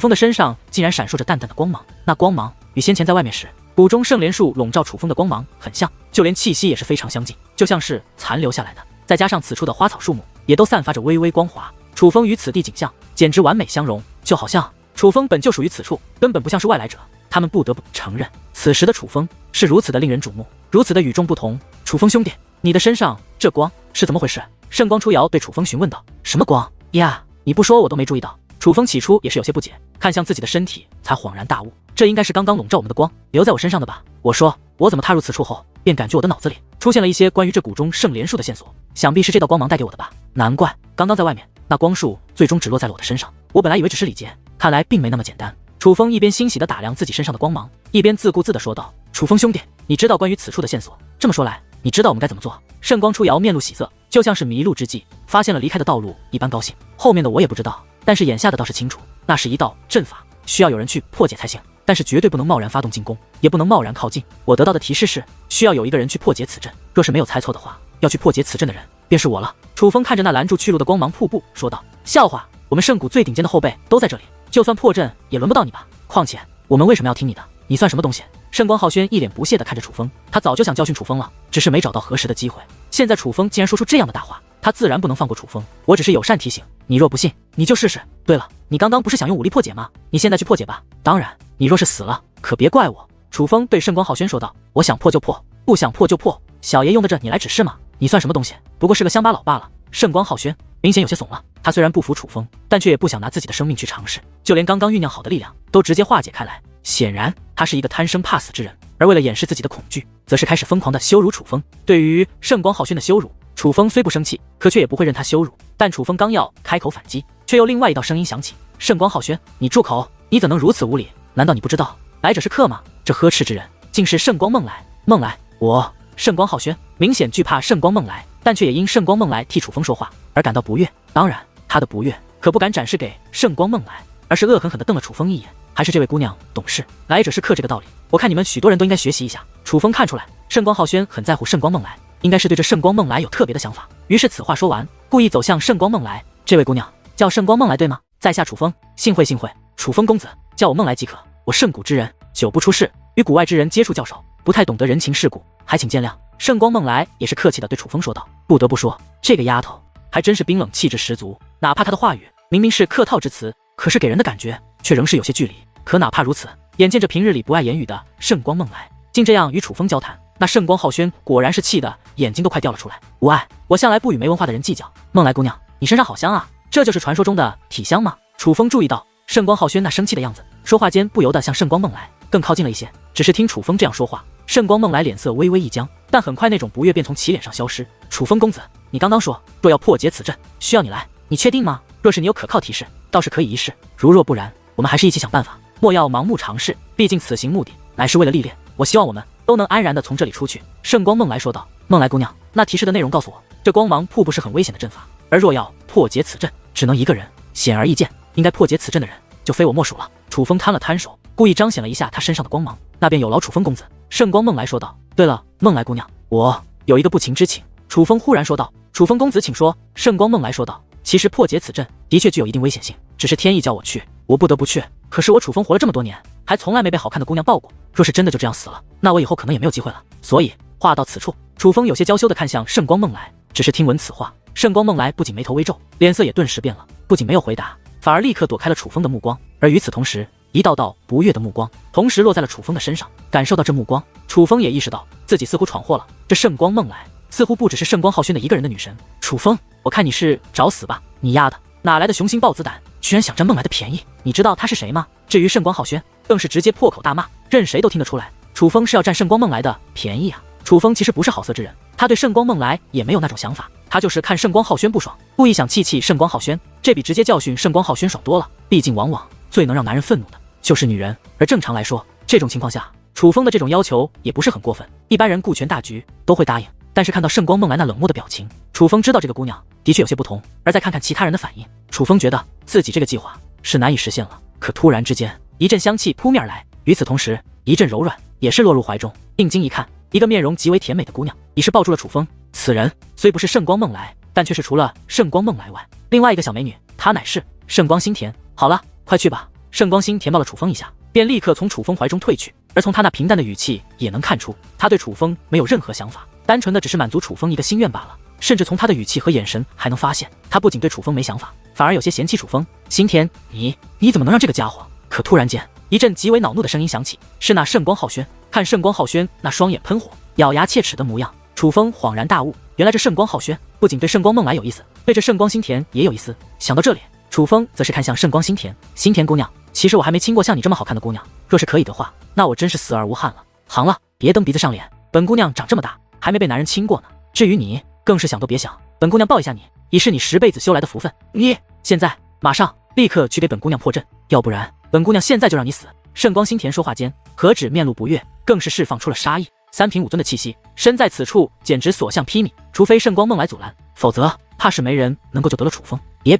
Speaker 1: 风的身上竟然闪烁着淡淡的光芒，那光芒与先前在外面时谷中圣莲树笼罩楚风的光芒很像，就连气息也是非常相近，就像是残留下来的。再加上此处的花草树木也都散发着微微光华，楚风与此地景象简直完美相融，就好像楚风本就属于此处，根本不像是外来者。他们不得不承认，此时的楚风是如此的令人瞩目，如此的与众不同。楚风兄弟，你的身上这光是怎么回事？圣光出瑶对楚风询问道。什么光呀？你不说我都没注意到。楚风起初也是有些不解，看向自己的身体，才恍然大悟，这应该是刚刚笼罩我们的光留在我身上的吧。我说，我怎么踏入此处后，便感觉我的脑子里出现了一些关于这谷中圣莲树的线索，想必是这道光芒带给我的吧。难怪刚刚在外面那光束最终只落在了我的身上，我本来以为只是礼节，看来并没那么简单。楚风一边欣喜地打量自己身上的光芒，一边自顾自地说道，楚风兄弟，你知道关于此处的线索，这么说来，你知道我们该怎么做？圣光出瑶面露喜色，就像是迷路之际发现了离开的道路一般高兴。后面的我也不知道，但是眼下的倒是清楚，那是一道阵法，需要有人去破解才行，但是绝对不能贸然发动进攻，也不能贸然靠近。我得到的提示是，需要有一个人去破解此阵，若是没有猜错的话，要去破解此阵的人便是我了。楚风看着那拦住去路的光芒瀑布说道，笑话，我们圣谷最顶尖的后辈都在这里，就算破阵也轮不到你吧，况且我们为什么要听你的？你算什么东西？圣光浩轩一脸不屑地看着楚风，他早就想教训楚风了，只是没找到合适的机会。现在楚风竟然说出这样的大话，他自然不能放过楚风。我只是友善提醒你，若不信，你就试试。对了，你刚刚不是想用武力破解吗？你现在去破解吧。当然，你若是死了，可别怪我。楚风对圣光浩轩说道，我想破就破，不想破就破，小爷用得着你来指示吗？你算什么东西？不过是个乡巴佬罢了。圣光浩轩明显有些怂了，他虽然不服楚风，但却也不想拿自己的生命去尝试，就连刚刚酝酿好的力量都直接化解开来。显然他是一个贪生怕死之人，而为了掩饰自己的恐惧，则是开始疯狂的羞辱楚风。对于圣光浩轩的羞辱，楚风虽不生气，可却也不会任他羞辱。但楚风刚要开口反击，却又另外一道声音响起，圣光浩轩，你住口！你怎能如此无礼？难道你不知道来者是客吗？这呵斥之人竟是圣光梦来。梦来，我圣光浩轩明显惧怕圣光梦来，但却也因圣光梦来替楚风说话而感到不悦。当然他的不悦可不敢展示给圣光梦来，而是恶狠狠地瞪了楚风一眼。还是这位姑娘懂事，来者是客这个道理，我看你们许多人都应该学习一下。楚风看出来圣光浩轩很在乎圣光梦来，应该是对这圣光梦来有特别的想法，于是此话说完，故意走向圣光梦来。这位姑娘叫圣光梦来对吗？在下楚风，幸会幸会。楚风公子，叫我梦来即可。我圣谷之人，久不出世，与谷外之人接触较少，不太懂得人情世故，还请见谅。圣光梦来也是客气地对楚风说道。不得不说，这个丫头还真是冰冷气质十足，哪怕她的话语明明是客套之词，可是给人的感觉却仍是有些距离。可哪怕如此，眼见着平日里不爱言语的圣光梦来竟这样与楚风交谈，那圣光浩轩果然是气得眼睛都快掉了出来。无碍，我向来不与没文化的人计较。梦来姑娘，你身上好香啊，这就是传说中的体香吗？楚风注意到圣光浩轩那生气的样子，说话间不由得向圣光梦来更靠近了一些。只是听楚风这样说话，圣光梦来脸色微微一僵，但很快那种不悦便从其脸上消失。楚风公子，你刚刚说若要破解此阵，需要你来，你确定吗？若是你有可靠提示，倒是可以一试；如若不然，我们还是一起想办法，莫要盲目尝试。毕竟此行目的乃是为了历练，我希望我们都能安然的从这里出去。圣光梦来说道。梦来姑娘，那提示的内容告诉我，这光芒瀑布是很危险的阵法，而若要破解此阵，只能一个人。显而易见，应该破解此阵的人就非我莫属了。楚风摊了摊手，故意彰显了一下他身上的光芒。那便有劳楚风公子。圣光梦来说道。对了，梦来姑娘，我有一个不情之请。楚风忽然说道。楚风公子请说。圣光梦来说道。其实破解此阵的确具有一定危险性，只是天意叫我去，我不得不去。可是我楚风活了这么多年，还从来没被好看的姑娘抱过，若是真的就这样死了，那我以后可能也没有机会了。所以话到此处，楚风有些娇羞地看向圣光梦来。只是听闻此话，圣光梦来不仅眉头微皱，脸色也顿时变了，不仅没有回答，反而立刻躲开了楚风的目光。而与此同时，一道道不悦的目光同时落在了楚风的身上。感受到这目光，楚风也意识到自己似乎闯祸了。这圣光梦来似乎不只是圣光浩轩的一个人的女神。楚风，我看你是找死吧！你丫的哪来的雄心豹子胆，居然想占梦来的便宜？你知道他是谁吗？至于圣光浩轩，更是直接破口大骂，任谁都听得出来楚风是要占圣光梦来的便宜啊！楚风其实不是好色之人，他对圣光梦来也没有那种想法，他就是看圣光浩轩不爽，故意想气圣光浩轩，这比直接教训圣光浩轩爽多了。毕竟往往最能让男人愤怒的就是女人，而正常来说，这种情况下，楚风的这种要求也不是很过分，一般人顾全大局都会答应。但是看到圣光梦来那冷漠的表情，楚风知道这个姑娘的确有些不同，而再看看其他人的反应，楚风觉得自己这个计划是难以实现了。可突然之间，一阵香气扑面而来，与此同时，一阵柔软也是落入怀中。定睛一看，一个面容极为甜美的姑娘已是抱住了楚风。此人虽不是圣光梦来，但却是除了圣光梦来外另外一个小美女，她乃是圣光心田。好了，快去吧。圣光心田抱了楚风一下，便立刻从楚风怀中退去，而从他那平淡的语气也能看出，他对楚风没有任何想法，单纯的只是满足楚风一个心愿罢了。甚至从他的语气和眼神还能发现，他不仅对楚风没想法，反而有些嫌弃楚风。心田，你怎么能让这个家伙？可突然间，一阵极为恼怒的声音响起，是那圣光浩轩。看圣光浩轩那双眼喷火、咬牙切齿的模样，楚风恍然大悟，原来这圣光浩轩不仅对圣光梦来有意思，对这圣光心田也有意思。想到这里，楚风则是看向圣光心田。心田姑娘，其实我还没亲过像你这么好看的姑娘，若是可以的话，那我真是死而无憾了。行了，别蹬鼻子上脸，本姑娘长这么大还没被男人亲过呢。至于你，更是想都别想，本姑娘抱一下你，已是你10辈子修来的福分。你现在马上立刻去给本姑娘破阵，要不然本姑娘现在就让你死。圣光心田说话间，何止面露不悦，更是释放出了杀意。三品武尊的气息身在此处，简直所向披靡。除非圣光梦来阻拦，否则怕是没人能够救得了楚风。别，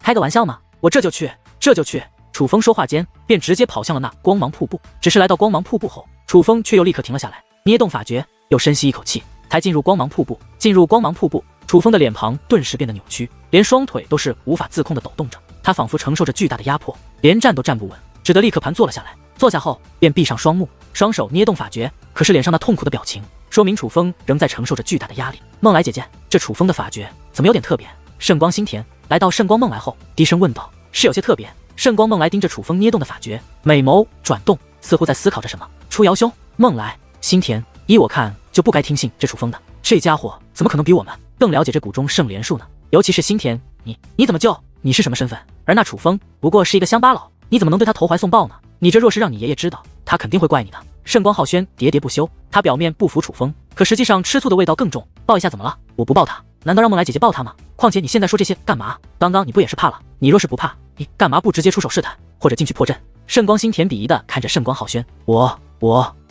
Speaker 1: 开个玩笑嘛，我这就去。楚风说话间，便直接跑向了那光芒瀑布。只是来到光芒瀑布后，楚风却又立刻停了下来，捏动法诀，又深吸一口气，才进入光芒瀑布。进入光芒瀑布，楚风的脸庞顿时变得扭曲，连双腿都是无法自控的抖动着。他仿佛承受着巨大的压迫，连站都站不稳，只得立刻盘坐了下来。坐下后，便闭上双目，双手捏动法诀。可是脸上那痛苦的表情，说明楚风仍在承受着巨大的压力。梦来姐姐，这楚风的法诀怎么有点特别？圣光心田来到圣光梦来后，低声问道。是有些特别。圣光梦来盯着楚风捏动的法诀，美眸转动，似乎在思考着什么。出瑶兄，梦来，心田，依我看就不该听信这楚风的，这家伙怎么可能比我们更了解这谷中圣莲术呢？尤其是心田，你怎么就？你是什么身份？而那楚风不过是一个乡巴佬，你怎么能对他投怀送抱呢？你这若是让你爷爷知道，他肯定会怪你的。圣光浩轩喋喋不休，他表面不服楚风，可实际上吃醋的味道更重。抱一下怎么了？我不抱他，难道让梦来姐姐抱他吗？况且你现在说这些干嘛？刚刚你不也是怕了？你若是不怕，你干嘛不直接出手试探，或者进去破阵？圣光心田鄙夷的看着圣光浩轩，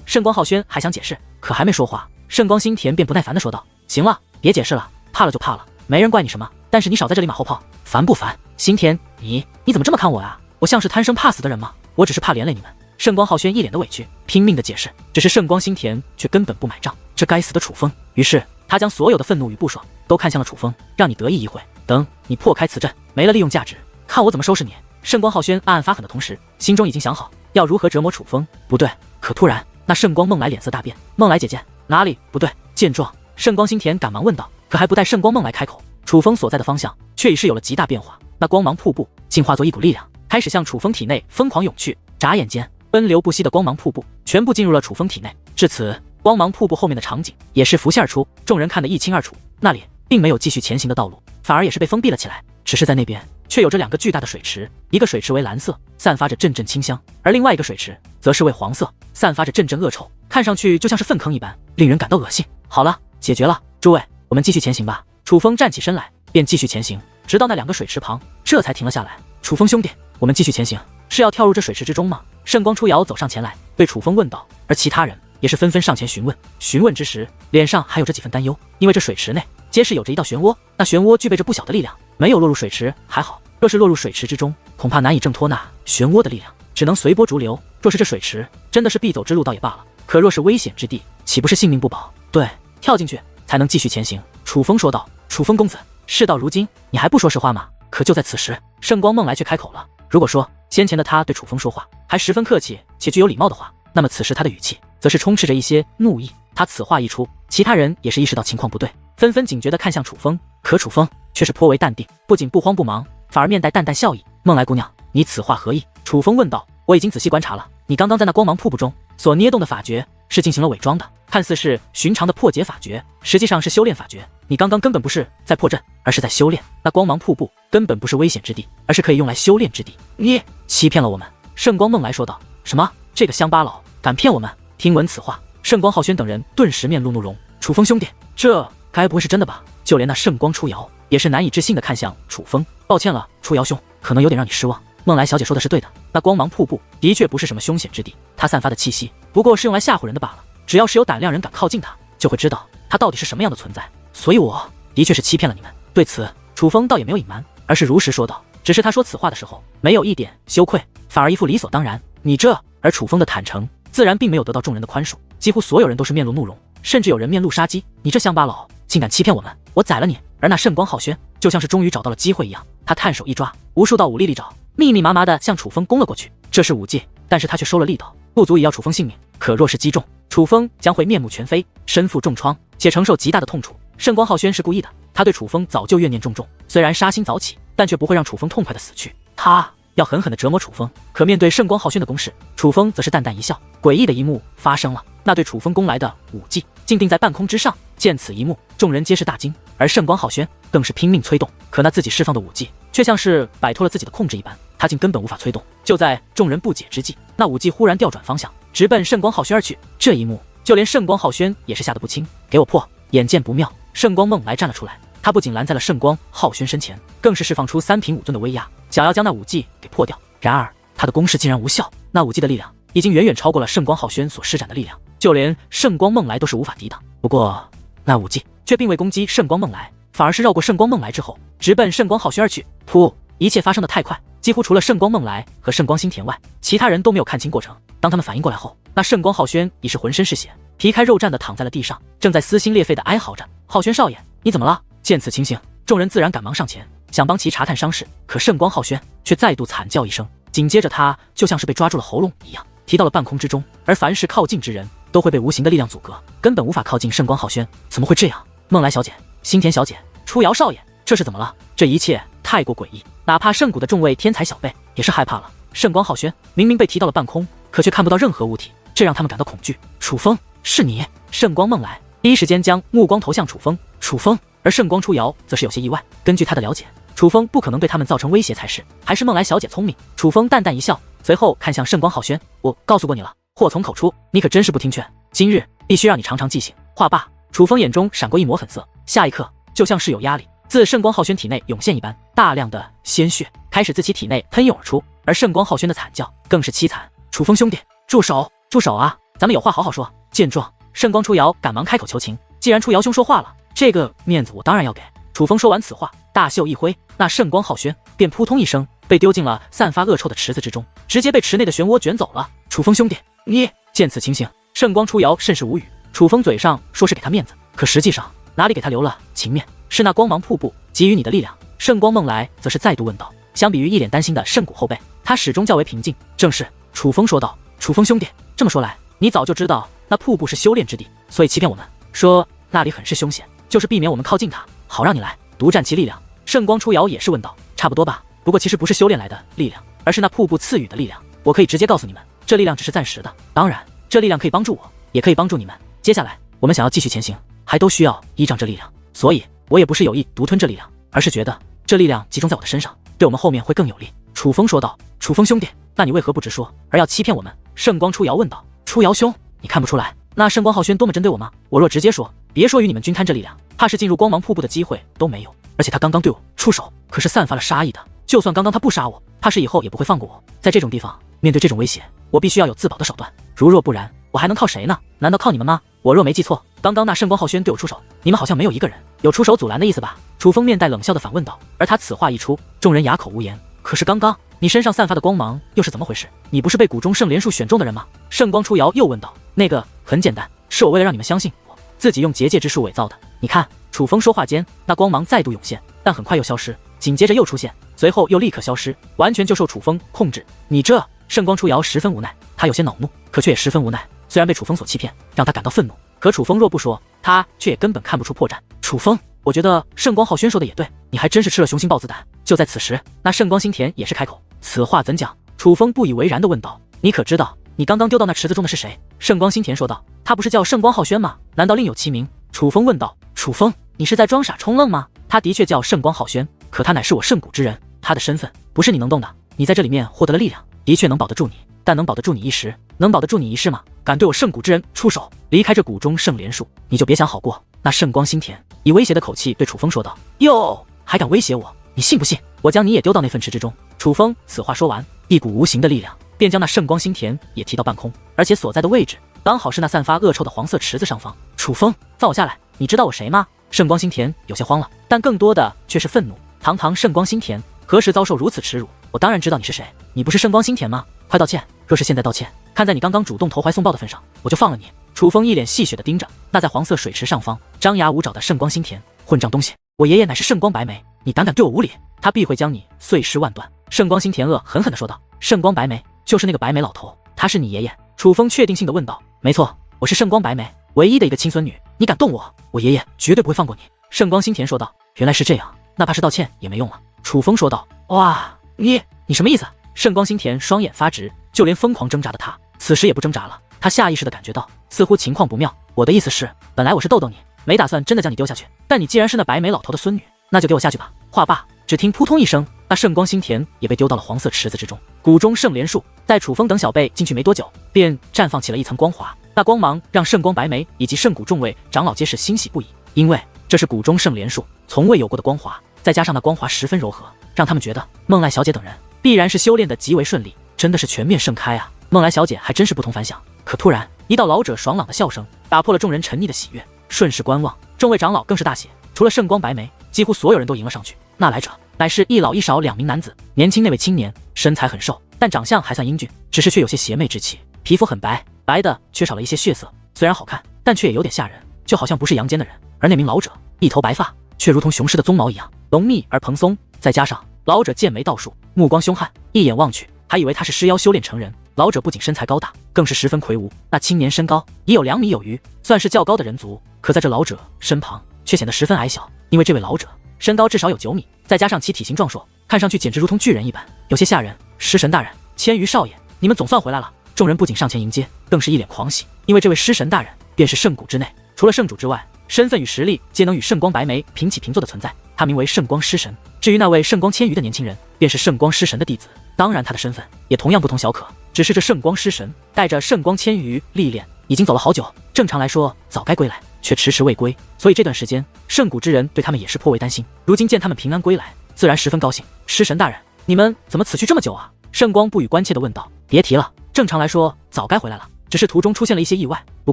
Speaker 1: 圣光浩轩还想解释，可还没说话，圣光心田便不耐烦的说道：行了，别解释了，怕了就怕了，没人怪你什么，但是你少在这里马后炮，烦不烦？心田，你怎么这么看我呀？我像是贪生怕死的人吗？我只是怕连累你们。圣光浩轩一脸的委屈，拼命的解释，只是圣光心田却根本不买账，这该死的楚风。于是他将所有的愤怒与不爽都看向了楚风，让你得意一回，等你破开此阵没了利用价值，看我怎么收拾你。圣光浩轩暗暗发狠的同时，心中已经想好要如何折磨楚风。不对，可突然那圣光梦来脸色大变，梦来姐姐哪里不对？见状，圣光心田赶忙问道。可还不待圣光梦来开口，楚风所在的方向却已是有了极大变化，那光芒瀑布竟化作一股力量，开始向楚风体内疯狂涌去。眨眼间，奔流不息的光芒瀑布全部进入了楚风体内。至此，光芒瀑布后面的场景也是浮现而出，众人看得一清二楚。那里并没有继续前行的道路，反而也是被封闭了起来。只是在那边却有着2个巨大的水池，一个水池为蓝色，散发着阵阵清香，而另外一个水池则是为黄色，散发着阵阵恶臭，看上去就像是粪坑一般，令人感到恶心。好了，解决了，诸位，我们继续前行吧。楚风站起身来，便继续前行，直到那2个水池旁，这才停了下来。楚风兄弟，我们继续前行，是要跳入这水池之中吗？圣光初瑶走上前来，对楚风问道，而其他人也是纷纷上前询问。询问之时，脸上还有着几分担忧，因为这水池内皆是有着一道漩涡，那漩涡具备着不小的力量，没有落入水池还好，若是落入水池之中，恐怕难以挣脱那漩涡的力量，只能随波逐流。若是这水池真的是必走之路倒也罢了，可若是危险之地，岂不是性命不保？对，跳进去才能继续前行。楚风说道。楚风公子，事到如今，你还不说实话吗？可就在此时，圣光梦来却开口了。如果说先前的他对楚风说话还十分客气且具有礼貌的话，那么此时他的语气则是充斥着一些怒意。他此话一出，其他人也是意识到情况不对，纷纷警觉地看向楚风。可楚风却是颇为淡定，不仅不慌不忙，反而面带淡淡笑意。梦来姑娘，你此话何意？楚风问道。我已经仔细观察了，你刚刚在那光芒瀑布中所捏动的法诀是进行了伪装的，看似是寻常的破解法诀，实际上是修炼法诀。你刚刚根本不是在破阵，而是在修炼。那光芒瀑布根本不是危险之地，而是可以用来修炼之地。你欺骗了我们！圣光梦来说道。什么？这个乡巴佬敢骗我们？听闻此话，圣光浩轩等人顿时面露怒容。楚风兄弟，这该不会是真的吧？就连那圣光初瑶也是难以置信的看向楚风。抱歉了，初瑶兄，可能有点让你失望。梦来小姐说的是对的，那光芒瀑布的确不是什么凶险之地，它散发的气息不过是用来吓唬人的罢了。只要是有胆量人敢靠近它，就会知道它到底是什么样的存在。所以我的确是欺骗了你们。对此，楚风倒也没有隐瞒，而是如实说道。只是他说此话的时候，没有一点羞愧，反而一副理所当然。你这……而楚风的坦诚，自然并没有得到众人的宽恕，几乎所有人都是面露怒容，甚至有人面露杀机。你这乡巴佬，竟敢欺骗我们，我宰了你！而那圣光浩轩就像是终于找到了机会一样，他探手一抓，无数道武力利爪密密麻麻地向楚风攻了过去。这是武技，但是他却收了力道，不足以要楚风性命。可若是击中，楚风将会面目全非，身负重创，且承受极大的痛楚。圣光浩轩是故意的，他对楚风早就怨念重重，虽然杀心早起，但却不会让楚风痛快的死去。他要狠狠地折磨楚风。可面对圣光浩轩的攻势，楚风则是淡淡一笑。诡异的一幕发生了，那对楚风攻来的武技竟定在半空之上。见此一幕，众人皆是大惊，而圣光浩轩更是拼命催动，可那自己释放的武技却像是摆脱了自己的控制一般，他竟根本无法催动。就在众人不解之际，那武技忽然调转方向，直奔圣光浩轩而去。这一幕，就连圣光浩轩也是吓得不轻。给我破！眼见不妙，圣光梦来站了出来，他不仅拦在了圣光浩轩身前，更是释放出三品武尊的威压，想要将那武技给破掉。然而他的攻势竟然无效，那武技的力量已经远远超过了圣光浩轩所施展的力量，就连圣光梦来都是无法抵挡。不过那武技却并未攻击圣光梦来，反而是绕过圣光梦来之后，直奔圣光浩轩而去。噗！一切发生的太快，几乎除了圣光梦来和圣光心田外，其他人都没有看清过程。当他们反应过来后，那圣光浩轩已是浑身是血，皮开肉绽的躺在了地上，正在撕心裂肺的哀嚎着：“浩轩少爷，你怎么了？”见此情形，众人自然赶忙上前，想帮其查探伤势。可圣光浩轩却再度惨叫一声，紧接着他就像是被抓住了喉咙一样，提到了半空之中。而凡是靠近之人，都会被无形的力量阻隔，根本无法靠近圣光浩轩。怎么会这样？梦来小姐、心田小姐、初瑶少爷，这是怎么了？这一切太过诡异，哪怕圣谷的众位天才小辈也是害怕了。圣光浩轩明明被提到了半空，可却看不到任何物体，这让他们感到恐惧。楚风，是你！圣光梦来第一时间将目光投向楚风。楚风，而圣光初瑶则是有些意外。根据他的了解，楚风不可能对他们造成威胁才是，还是梦来小姐聪明。楚风淡淡一笑，随后看向圣光浩轩：“我告诉过你了，祸从口出，你可真是不听劝，今日必须让你尝尝记性。”话罢，楚风眼中闪过一抹粉色，下一刻就像是有压力自圣光浩轩体内涌现一般，大量的鲜血开始自其体内喷涌而出，而圣光浩轩的惨叫更是凄惨。楚风兄弟，住手！住手啊！咱们有话好好说。见状，圣光初瑶赶忙开口求情：“既然初瑶兄说话了，这个面子我当然要给。”楚风说完此话，大袖一挥，那圣光浩轩便扑通一声被丢进了散发恶臭的池子之中，直接被池内的漩涡卷走了。楚风兄弟，你……见此情形，圣光初瑶甚是无语。楚风嘴上说是给他面子，可实际上哪里给他留了情面？是那光芒瀑布给予你的力量。圣光梦来则是再度问道。相比于一脸担心的圣谷后辈，他始终较为平静。正是，楚风说道。楚风兄弟，这么说来，你早就知道那瀑布是修炼之地，所以欺骗我们说那里很是凶险，就是避免我们靠近它，好让你来独占其力量。圣光初瑶也是问道。差不多吧，不过其实不是修炼来的力量，而是那瀑布赐予的力量。我可以直接告诉你们，这力量只是暂时的，当然这力量可以帮助我，也可以帮助你们。接下来我们想要继续前行，还都需要依仗这力量，所以我也不是有意独吞这力量，而是觉得这力量集中在我的身上，对我们后面会更有利。楚风说道。楚风兄弟，那你为何不直说，而要欺骗我们？圣光初瑶问道。初瑶兄，你看不出来那圣光浩轩多么针对我吗？我若直接说，别说与你们均摊这力量，怕是进入光芒瀑布的机会都没有。而且他刚刚对我出手，可是散发了杀意的，就算刚刚他不杀我，怕是以后也不会放过我。在这种地方，面对这种威胁，我必须要有自保的手段，如若不然，我还能靠谁呢？难道靠你们吗？我若没记错，刚刚那圣光浩轩对我出手，你们好像没有一个人有出手阻拦的意思吧？楚风面带冷笑的反问道。而他此话一出，众人哑口无言。可是刚刚你身上散发的光芒又是怎么回事？你不是被谷中圣莲术选中的人吗？圣光初瑶又问道。那个很简单，是我为了让你们相信我，自己用结界之术伪造的。你看，楚风说话间，那光芒再度涌现，但很快又消失，紧接着又出现，随后又立刻消失，完全就受楚风控制。你这……圣光初瑶十分无奈，他有些恼怒，可却也十分无奈。虽然被楚风所欺骗，让他感到愤怒，可楚风若不说，他却也根本看不出破绽。楚风，我觉得圣光浩轩说的也对，你还真是吃了雄心豹子胆。就在此时，那圣光心田也是开口。此话怎讲？楚风不以为然地问道。你可知道你刚刚丢到那池子中的是谁？圣光心田说道。他不是叫圣光浩轩吗？难道另有其名？楚风问道。楚风，你是在装傻充愣吗？他的确叫圣光浩轩，可他乃是我圣谷之人，他的身份不是你能动的。你在这里面获得了力量，的确能保得住你，但能保得住你一时，能保得住你一世吗？敢对我圣谷之人出手，离开这谷中圣莲树，你就别想好过。那圣光心田以威胁的口气对楚风说道：哟，还敢威胁我？你信不信我将你也丢到那份池之中？楚风此话说完，一股无形的力量便将那圣光心田也提到半空，而且所在的位置刚好是那散发恶臭的黄色池子上方。楚风，放我下来！你知道我谁吗？圣光心田有些慌了，但更多的却是愤怒。堂堂圣光心田，何时遭受如此耻辱？我当然知道你是谁，你不是圣光心田吗？快道歉！若是现在道歉，看在你刚刚主动投怀送抱的份上，我就放了你。楚风一脸戏谑地盯着那在黄色水池上方张牙舞爪的圣光心田，混账东西！我爷爷乃是圣光白眉，你胆敢对我无礼，他必会将你碎尸万段！圣光心田恶狠狠地说道。圣光白眉就是那个白眉老头，他是你爷爷？楚风确定性地问道。没错，我是圣光白眉唯一的一个亲孙女，你敢动我，我爷爷绝对不会放过你。圣光心田说道。原来是这样，哪怕是道歉也没用了。楚风说道。哇，你什么意思？圣光心田双眼发直，就连疯狂挣扎的他此时也不挣扎了，他下意识地感觉到似乎情况不妙。我的意思是，本来我是逗逗你，没打算真的将你丢下去，但你既然是那白眉老头的孙女，那就给我下去吧。话罢，只听扑通一声，那圣光心田也被丢到了黄色池子之中。谷中圣莲树在楚风等小辈进去没多久，便绽放起了一层光华，那光芒让圣光白眉以及圣谷众位长老皆是欣喜不已，因为这是谷中圣莲树从未有过的光华，再加上那光华十分柔和，让他们觉得梦来小姐等人必然是修炼的极为顺利，真的是全面盛开啊！梦来小姐还真是不同凡响。可突然，一道老者爽朗的笑声打破了众人沉溺的喜悦，顺势观望，众位长老更是大喜，除了圣光白眉，几乎所有人都迎了上去。那来者乃是一老一少两名男子，年轻那位青年身材很瘦，但长相还算英俊，只是却有些邪魅之气，皮肤很白，白的缺少了一些血色，虽然好看，但却也有点吓人，就好像不是阳间的人。而那名老者一头白发，却如同雄狮的鬃毛一样浓密而蓬松，再加上老者剑眉倒竖，目光凶悍，一眼望去还以为他是尸妖修炼成人。老者不仅身材高大，更是十分魁梧，那青年身高已有2米有余，算是较高的人族，可在这老者身旁却显得十分矮小，因为这位老者身高至少有9米，再加上其体型壮硕，看上去简直如同巨人一般，有些吓人。尸神大人，千余少爷，你们总算回来了！众人不仅上前迎接，更是一脸狂喜，因为这位尸神大人便是圣谷之内除了圣主之外，身份与实力皆能与圣光白眉平起平坐的存在，他名为圣光尸神。至于那位圣光千余的年轻人，便是圣光尸神的弟子，当然他的身份也同样不同小可，只是这圣光尸神带着圣光千余历练已经走了好久，正常来说早该归来，却迟迟未归，所以这段时间圣谷之人对他们也是颇为担心，如今见他们平安归来，自然十分高兴。尸神大人，你们怎么此去这么久啊？圣光不语关切地问道。别提了，正常来说早该回来了，只是途中出现了一些意外，不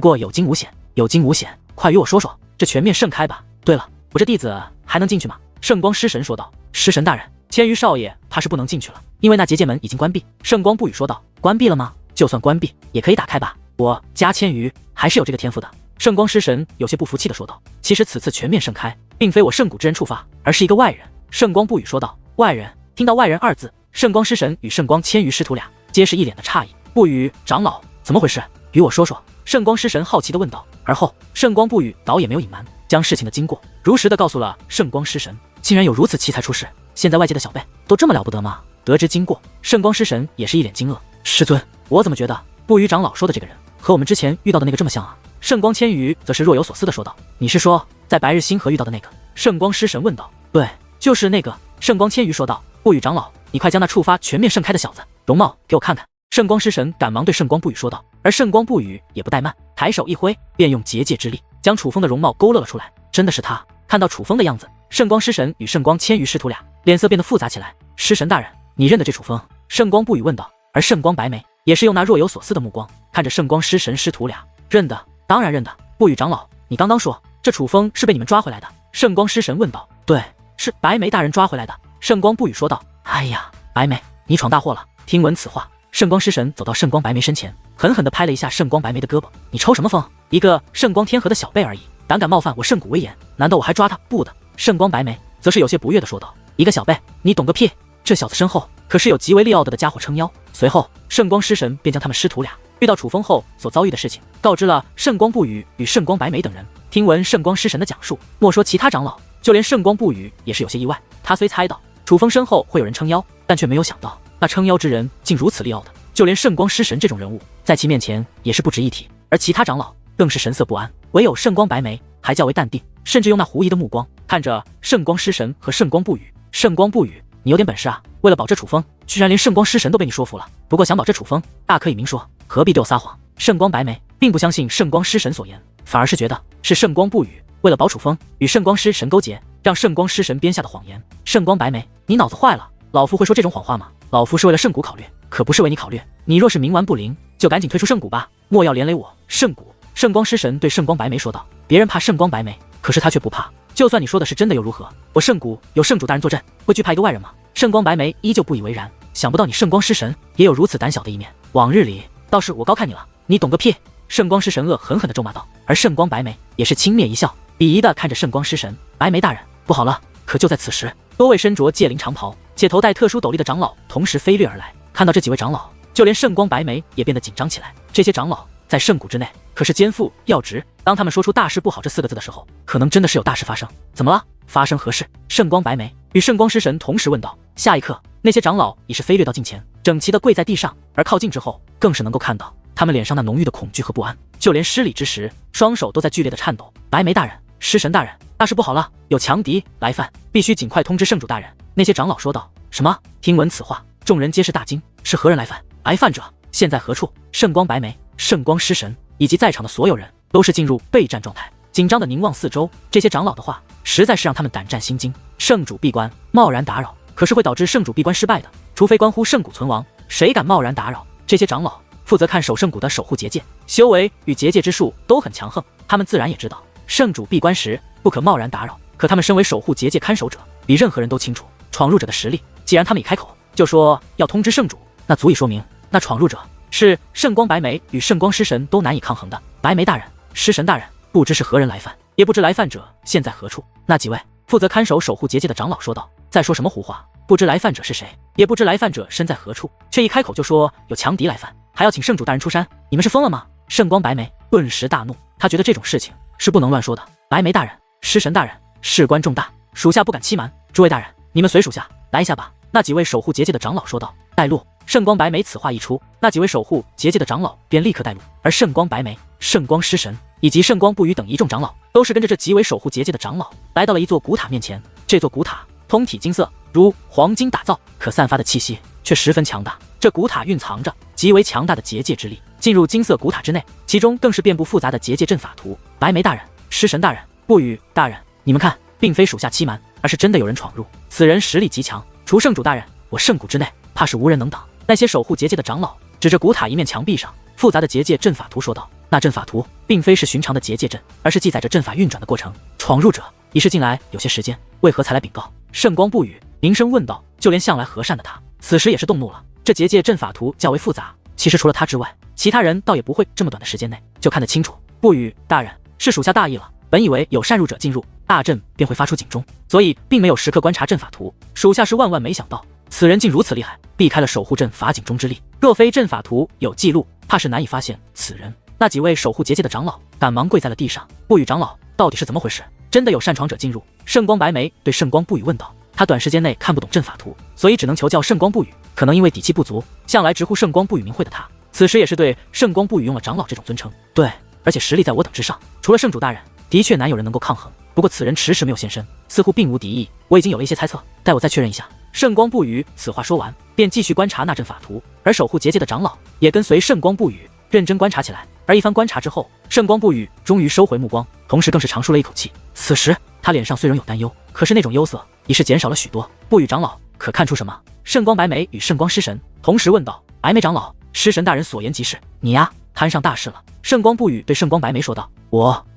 Speaker 1: 过有惊无险，有惊无险，快与我说说，这全面盛开吧。对了，我这弟子还能进去吗？圣光尸神说道。尸神大人，千余少爷怕是不能进去了，因为那结界门已经关闭。圣光不语说道。关闭了吗？就算关闭也可以打开吧，我家千余还是有这个天赋的。圣光尸神有些不服气地说道。其实此次全面盛开并非我圣谷之人触发，而是一个外人。圣光不语说道。外人？听到外人2字，圣光尸神与圣光千余师徒俩皆是一脸的诧异。不语长老，怎么回事？与我说说。圣光尸神好奇地问道。而后圣光不语倒也没有隐瞒，将事情的经过如实地告诉了圣光尸神。竟然有如此奇才出世，现在外界的小辈都这么了不得吗？得知经过，圣光尸神也是一脸惊愕。师尊，我怎么觉得不语长老说的这个人和我们之前遇到的那个这么像啊？圣光千余则是若有所思地说道。你是说在白日星河遇到的那个？圣光尸神问道。对，就是那个。圣光千余说道。不语长老，你快将那触发全面盛开的小子容貌给我看看。圣光尸神赶忙对圣光不语说道。而圣光不语也不怠慢，抬手一挥，便用结界之力将楚风的容貌勾勒了出来。真的是他！看到楚风的样子，圣光尸神与圣光千余师徒俩脸色变得复杂起来。尸神大人，你认得这楚风？圣光不语问道。而圣光白眉也是用那若有所思的目光看着圣光尸神师徒俩。认得，当然认得。不语长老，你刚刚说这楚风是被你们抓回来的？圣光尸神问道。对，是白眉大人抓回来的。圣光不语说道。哎呀，白眉，你闯大祸了！听闻此话，圣光尸神走到圣光白眉身前，狠狠地拍了一下圣光白眉的胳膊。你抽什么风？一个圣光天河的小辈而已，胆敢冒犯我圣谷威严，难道我还抓他？不的。圣光白眉则是有些不悦地说道。一个小辈，你懂个屁！这小子身后可是有极为利奥的家伙撑腰。随后圣光尸神便将他们师徒俩遇到楚风后所遭遇的事情告知了圣光不语与圣光白眉等人。听闻圣光尸神的讲述，莫说其他长老，就连圣光不语也是有些意外。他虽猜到楚风身后会有人撑腰，但却没有想到那撑腰之人竟如此利奥的，就连圣光尸神这种人物在其面前也是不值一提。而其他长老更是神色不安，唯有圣光白眉还较为淡定，甚至用那狐疑的目光看着圣光尸神和圣光不语。圣光不语，你有点本事啊，为了保这楚风，居然连圣光尸神都被你说服了。不过想保这楚风，大可以明说，何必对我撒谎？圣光白眉并不相信圣光尸神所言，反而是觉得是圣光不语为了保楚风与圣光尸神勾结，让圣光尸神编下的谎言。圣光白眉，你脑子坏了？老夫会说这种谎话吗？老夫是为了圣谷考虑，可不是为你考虑。你若是冥顽不灵，就赶紧退出圣谷吧，莫要连累我。圣谷，圣光尸神对圣光白眉说道。别人怕圣光白眉，可是他却不怕。就算你说的是真的又如何？我圣谷有圣主大人坐镇，会惧怕一个外人吗？圣光白眉依旧不以为然。想不到你圣光尸神也有如此胆小的一面。往日里倒是我高看你了，你懂个屁！圣光尸神恶狠狠地咒骂道。而圣光白眉也是轻蔑一笑，鄙夷地看着圣光尸神。白眉大人，不好了！可就在此时，多位身着戒灵长袍且头戴特殊斗笠的长老同时飞掠而来。看到这几位长老，就连圣光白眉也变得紧张起来。这些长老在圣谷之内可是肩负要职，当他们说出大事不好这4个字的时候，可能真的是有大事发生。怎么了？发生何事？圣光白眉与圣光尸神同时问道。下一刻，那些长老已是飞掠到近前，整齐地跪在地上，而靠近之后，更是能够看到他们脸上那浓郁的恐惧和不安，就连施礼之时，双手都在剧烈的颤抖。白眉大人，尸神大人，大事不好了，有强敌来犯，必须尽快通知圣主大人。那些长老说道。什么？听闻此话，众人皆是大惊。是何人来犯？来犯者现在何处？圣光白眉、圣光尸神以及在场的所有人都是进入备战状态，紧张的凝望四周。这些长老的话实在是让他们胆战心惊。圣主闭关，贸然打扰可是会导致圣主闭关失败的，除非关乎圣谷存亡，谁敢贸然打扰？这些长老负责看守圣谷的守护结界，修为与结界之术都很强横，他们自然也知道圣主闭关时不可贸然打扰。可他们身为守护结界看守者，比任何人都清楚闯入者的实力。既然他们已开口就说要通知圣主，那足以说明那闯入者是圣光白眉与圣光尸神都难以抗衡的。白眉大人，尸神大人，不知是何人来犯，也不知来犯者现在何处。那几位负责看守守护结界的长老说道。在说什么胡话？不知来犯者是谁，也不知来犯者身在何处，却一开口就说有强敌来犯，还要请圣主大人出山，你们是疯了吗？圣光白眉顿时大怒，他觉得这种事情是不能乱说的。白眉大人，尸神大人，事关重大，属下不敢欺瞒，诸位大人，你们随属下来一下吧。那几位守护结界的长老说道。带路。圣光白眉此话一出，那几位守护结界的长老便立刻带路，而圣光白眉、圣光尸神以及圣光不语等一众长老都是跟着这几位守护结界的长老来到了一座古塔面前。这座古塔通体金色，如黄金打造，可散发的气息却十分强大。这古塔蕴藏着极为强大的结界之力，进入金色古塔之内，其中更是遍布复杂的结界阵法图。白眉大人、尸神大人、不语大人，你们看，并非属下欺瞒，而是真的有人闯入，此人实力极强，除圣主大人，我圣谷之内怕是无人能挡。那些守护结界的长老指着古塔一面墙壁上复杂的结界阵法图说道。那阵法图并非是寻常的结界阵，而是记载着阵法运转的过程。闯入者已是近来有些时间，为何才来禀告？圣光不语凝声问道。就连向来和善的他此时也是动怒了。这结界阵法图较为复杂，其实除了他之外，其他人倒也不会这么短的时间内就看得清楚。不语大人，是属下大意了，本以为有擅入者进入大阵便会发出警钟，所以并没有时刻观察阵法图，属下是万万没想到此人竟如此厉害，避开了守护阵法警钟之力。若非阵法图有记录，怕是难以发现此人。那几位守护结界的长老赶忙跪在了地上。不语长老，到底是怎么回事？真的有擅闯者进入？圣光白眉对圣光不语问道。他短时间内看不懂阵法图，所以只能求教圣光不语。可能因为底气不足，向来直呼圣光不语名讳的他，此时也是对圣光不语用了长老这种尊称。对，而且实力在我等之上，除了圣主大人，的确难有人能够抗衡。不过此人迟迟没有现身，似乎并无敌意，我已经有了一些猜测，待我再确认一下。圣光不语此话说完，便继续观察那阵法图，而守护结界的长老也跟随圣光不语认真观察起来。而一番观察之后，圣光不语终于收回目光，同时更是长舒了一口气。此时他脸上虽仍有担忧，可是那种忧色已是减少了许多。不语长老可看出什么？圣光白眉与圣光尸神同时问道。白眉长老，尸神大人所言极是，你呀摊上大事了。圣光不语对圣光白眉说道。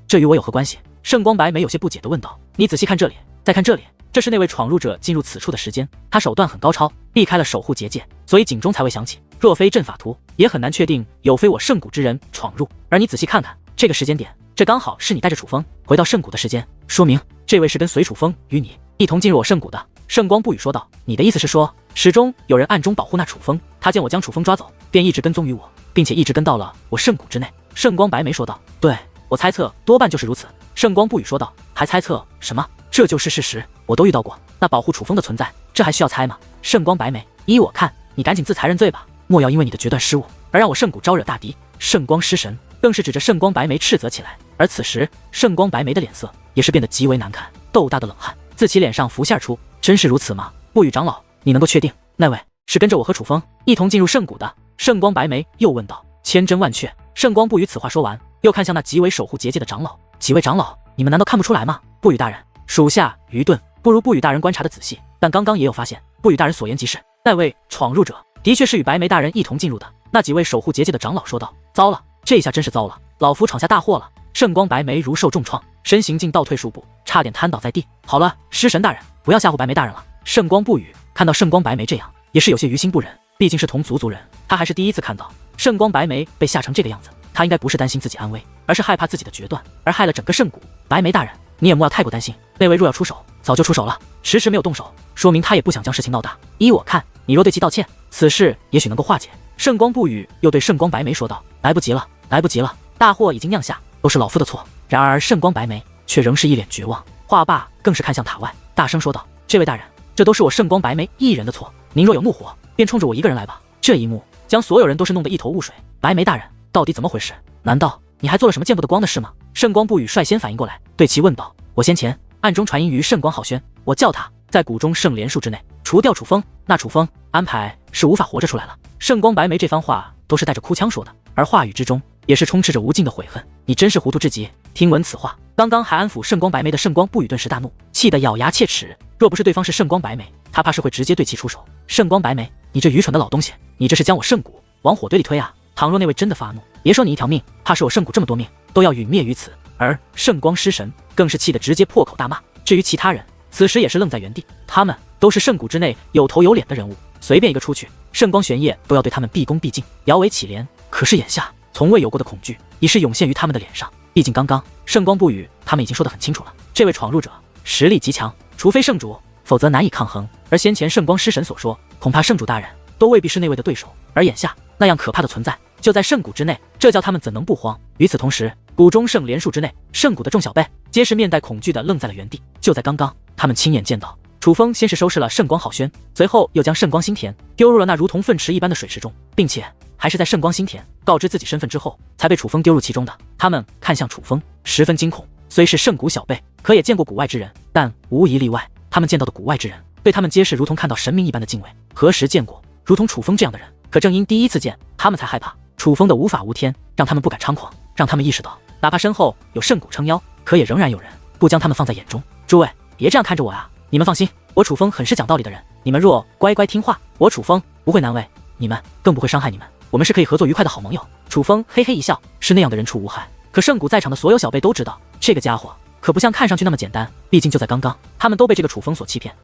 Speaker 1: 这与我有何关系？圣光白眉有些不解地问道。你仔细看这里，再看这里，这是那位闯入者进入此处的时间，他手段很高超，避开了守护结界，所以警钟才会响起。若非阵法图，也很难确定有非我圣谷之人闯入。而你仔细看看这个时间点，这刚好是你带着楚风回到圣谷的时间，说明这位是跟随楚风与你一同进入我圣谷的。圣光不语说道。你的意思是说，始终有人暗中保护那楚风，他见我将楚风抓走，便一直跟踪于我，并且一直跟到了我圣谷之内。圣光白眉说道。对，我猜测多半就是如此。圣光不语说道。还猜测什么？这就是事实，我都遇到过。那保护楚风的存在，这还需要猜吗？圣光白眉，依我看，你赶紧自裁认罪吧，莫要因为你的决断失误而让我圣谷招惹大敌。圣光尸神更是指着圣光白眉斥责起来。而此时圣光白眉的脸色也是变得极为难看，豆大的冷汗自其脸上浮现而出。真是如此吗？不语长老，你能够确定那位是跟着我和楚风一同进入圣谷的？圣光白眉又问道。千真万确。圣光不语此话说完，又看向那几位守护结界的长老，几位长老，你们难道看不出来吗？不语大人，属下愚钝，不如不语大人观察的仔细，但刚刚也有发现，不语大人所言极是，那位闯入者的确是与白眉大人一同进入的。那几位守护结界的长老说道：糟了，这下真是糟了，老夫闯下大祸了。圣光白眉如受重创，身形竟倒退数步，差点瘫倒在地。好了，尸神大人，不要吓唬白眉大人了。圣光不语看到圣光白眉这样，也是有些于心不忍，毕竟是同族族人，他还是第一次看到圣光白眉被吓成这个样子。他应该不是担心自己安危，而是害怕自己的决断，而害了整个圣谷。白眉大人，你也莫要太过担心，那位若要出手，早就出手了，迟迟没有动手，说明他也不想将事情闹大。依我看，你若对其道歉，此事也许能够化解。圣光不语又对圣光白眉说道：来不及了，来不及了，大祸已经酿下，都是老夫的错。然而圣光白眉却仍是一脸绝望，话罢更是看向塔外，大声说道：这位大人，这都是我圣光白眉一人的错，您若有怒火，便冲着我一个人来吧。这一幕将所有人都是弄得一头雾水。白眉大人到底怎么回事？难道你还做了什么见不得光的事吗？圣光不语率先反应过来，对其问道：我先前暗中传音于圣光浩轩，我叫他在谷中圣莲树之内除掉楚风，那楚风安排是无法活着出来了。圣光白眉这番话都是带着哭腔说的，而话语之中也是充斥着无尽的悔恨。你真是糊涂至极！听闻此话，刚刚还安抚圣光白眉的圣光不语顿时大怒，气得咬牙切齿。若不是对方是圣光白眉，他怕是会直接对其出手。圣光白眉，你这愚蠢的老东西，你这是将我圣谷往火堆里推啊！倘若那位真的发怒，别说你一条命，怕是我圣谷这么多命都要陨灭于此。而圣光尸神更是气得直接破口大骂。至于其他人，此时也是愣在原地，他们都是圣谷之内有头有脸的人物，随便一个出去，圣光玄烨都要对他们毕恭毕敬，摇尾乞怜。可是眼下从未有过的恐惧已是涌现于他们的脸上，毕竟刚刚圣光不语他们已经说得很清楚了，这位闯入者实力极强，除非圣主，否则难以抗衡。而先前圣光尸神所说，恐怕圣主大人都未必是那位的对手，而眼下那样可怕的存在就在圣谷之内，这叫他们怎能不慌？与此同时，谷中圣莲树之内，圣谷的众小辈皆是面带恐惧的愣在了原地。就在刚刚，他们亲眼见到楚风先是收拾了圣光浩轩，随后又将圣光心田丢入了那如同粪池一般的水池中，并且还是在圣光心田告知自己身份之后，才被楚风丢入其中的。他们看向楚风，十分惊恐。虽是圣谷小辈，可也见过谷外之人，但无一例外，他们见到的谷外之人对他们皆是如同看到神明一般的敬畏。何时见过如同楚风这样的人？可正因第一次见，他们才害怕楚风的无法无天，让他们不敢猖狂，让他们意识到，哪怕身后有圣谷撑腰，可也仍然有人不将他们放在眼中。诸位，别这样看着我啊！你们放心，我楚风很是讲道理的人，你们若乖乖听话，我楚风不会难为你们，更不会伤害你们，我们是可以合作愉快的好盟友。楚风嘿嘿一笑，是那样的人畜无害。可圣谷在场的所有小辈都知道，这个家伙可不像看上去那么简单，毕竟就在刚刚，他们都被这个楚风所欺骗。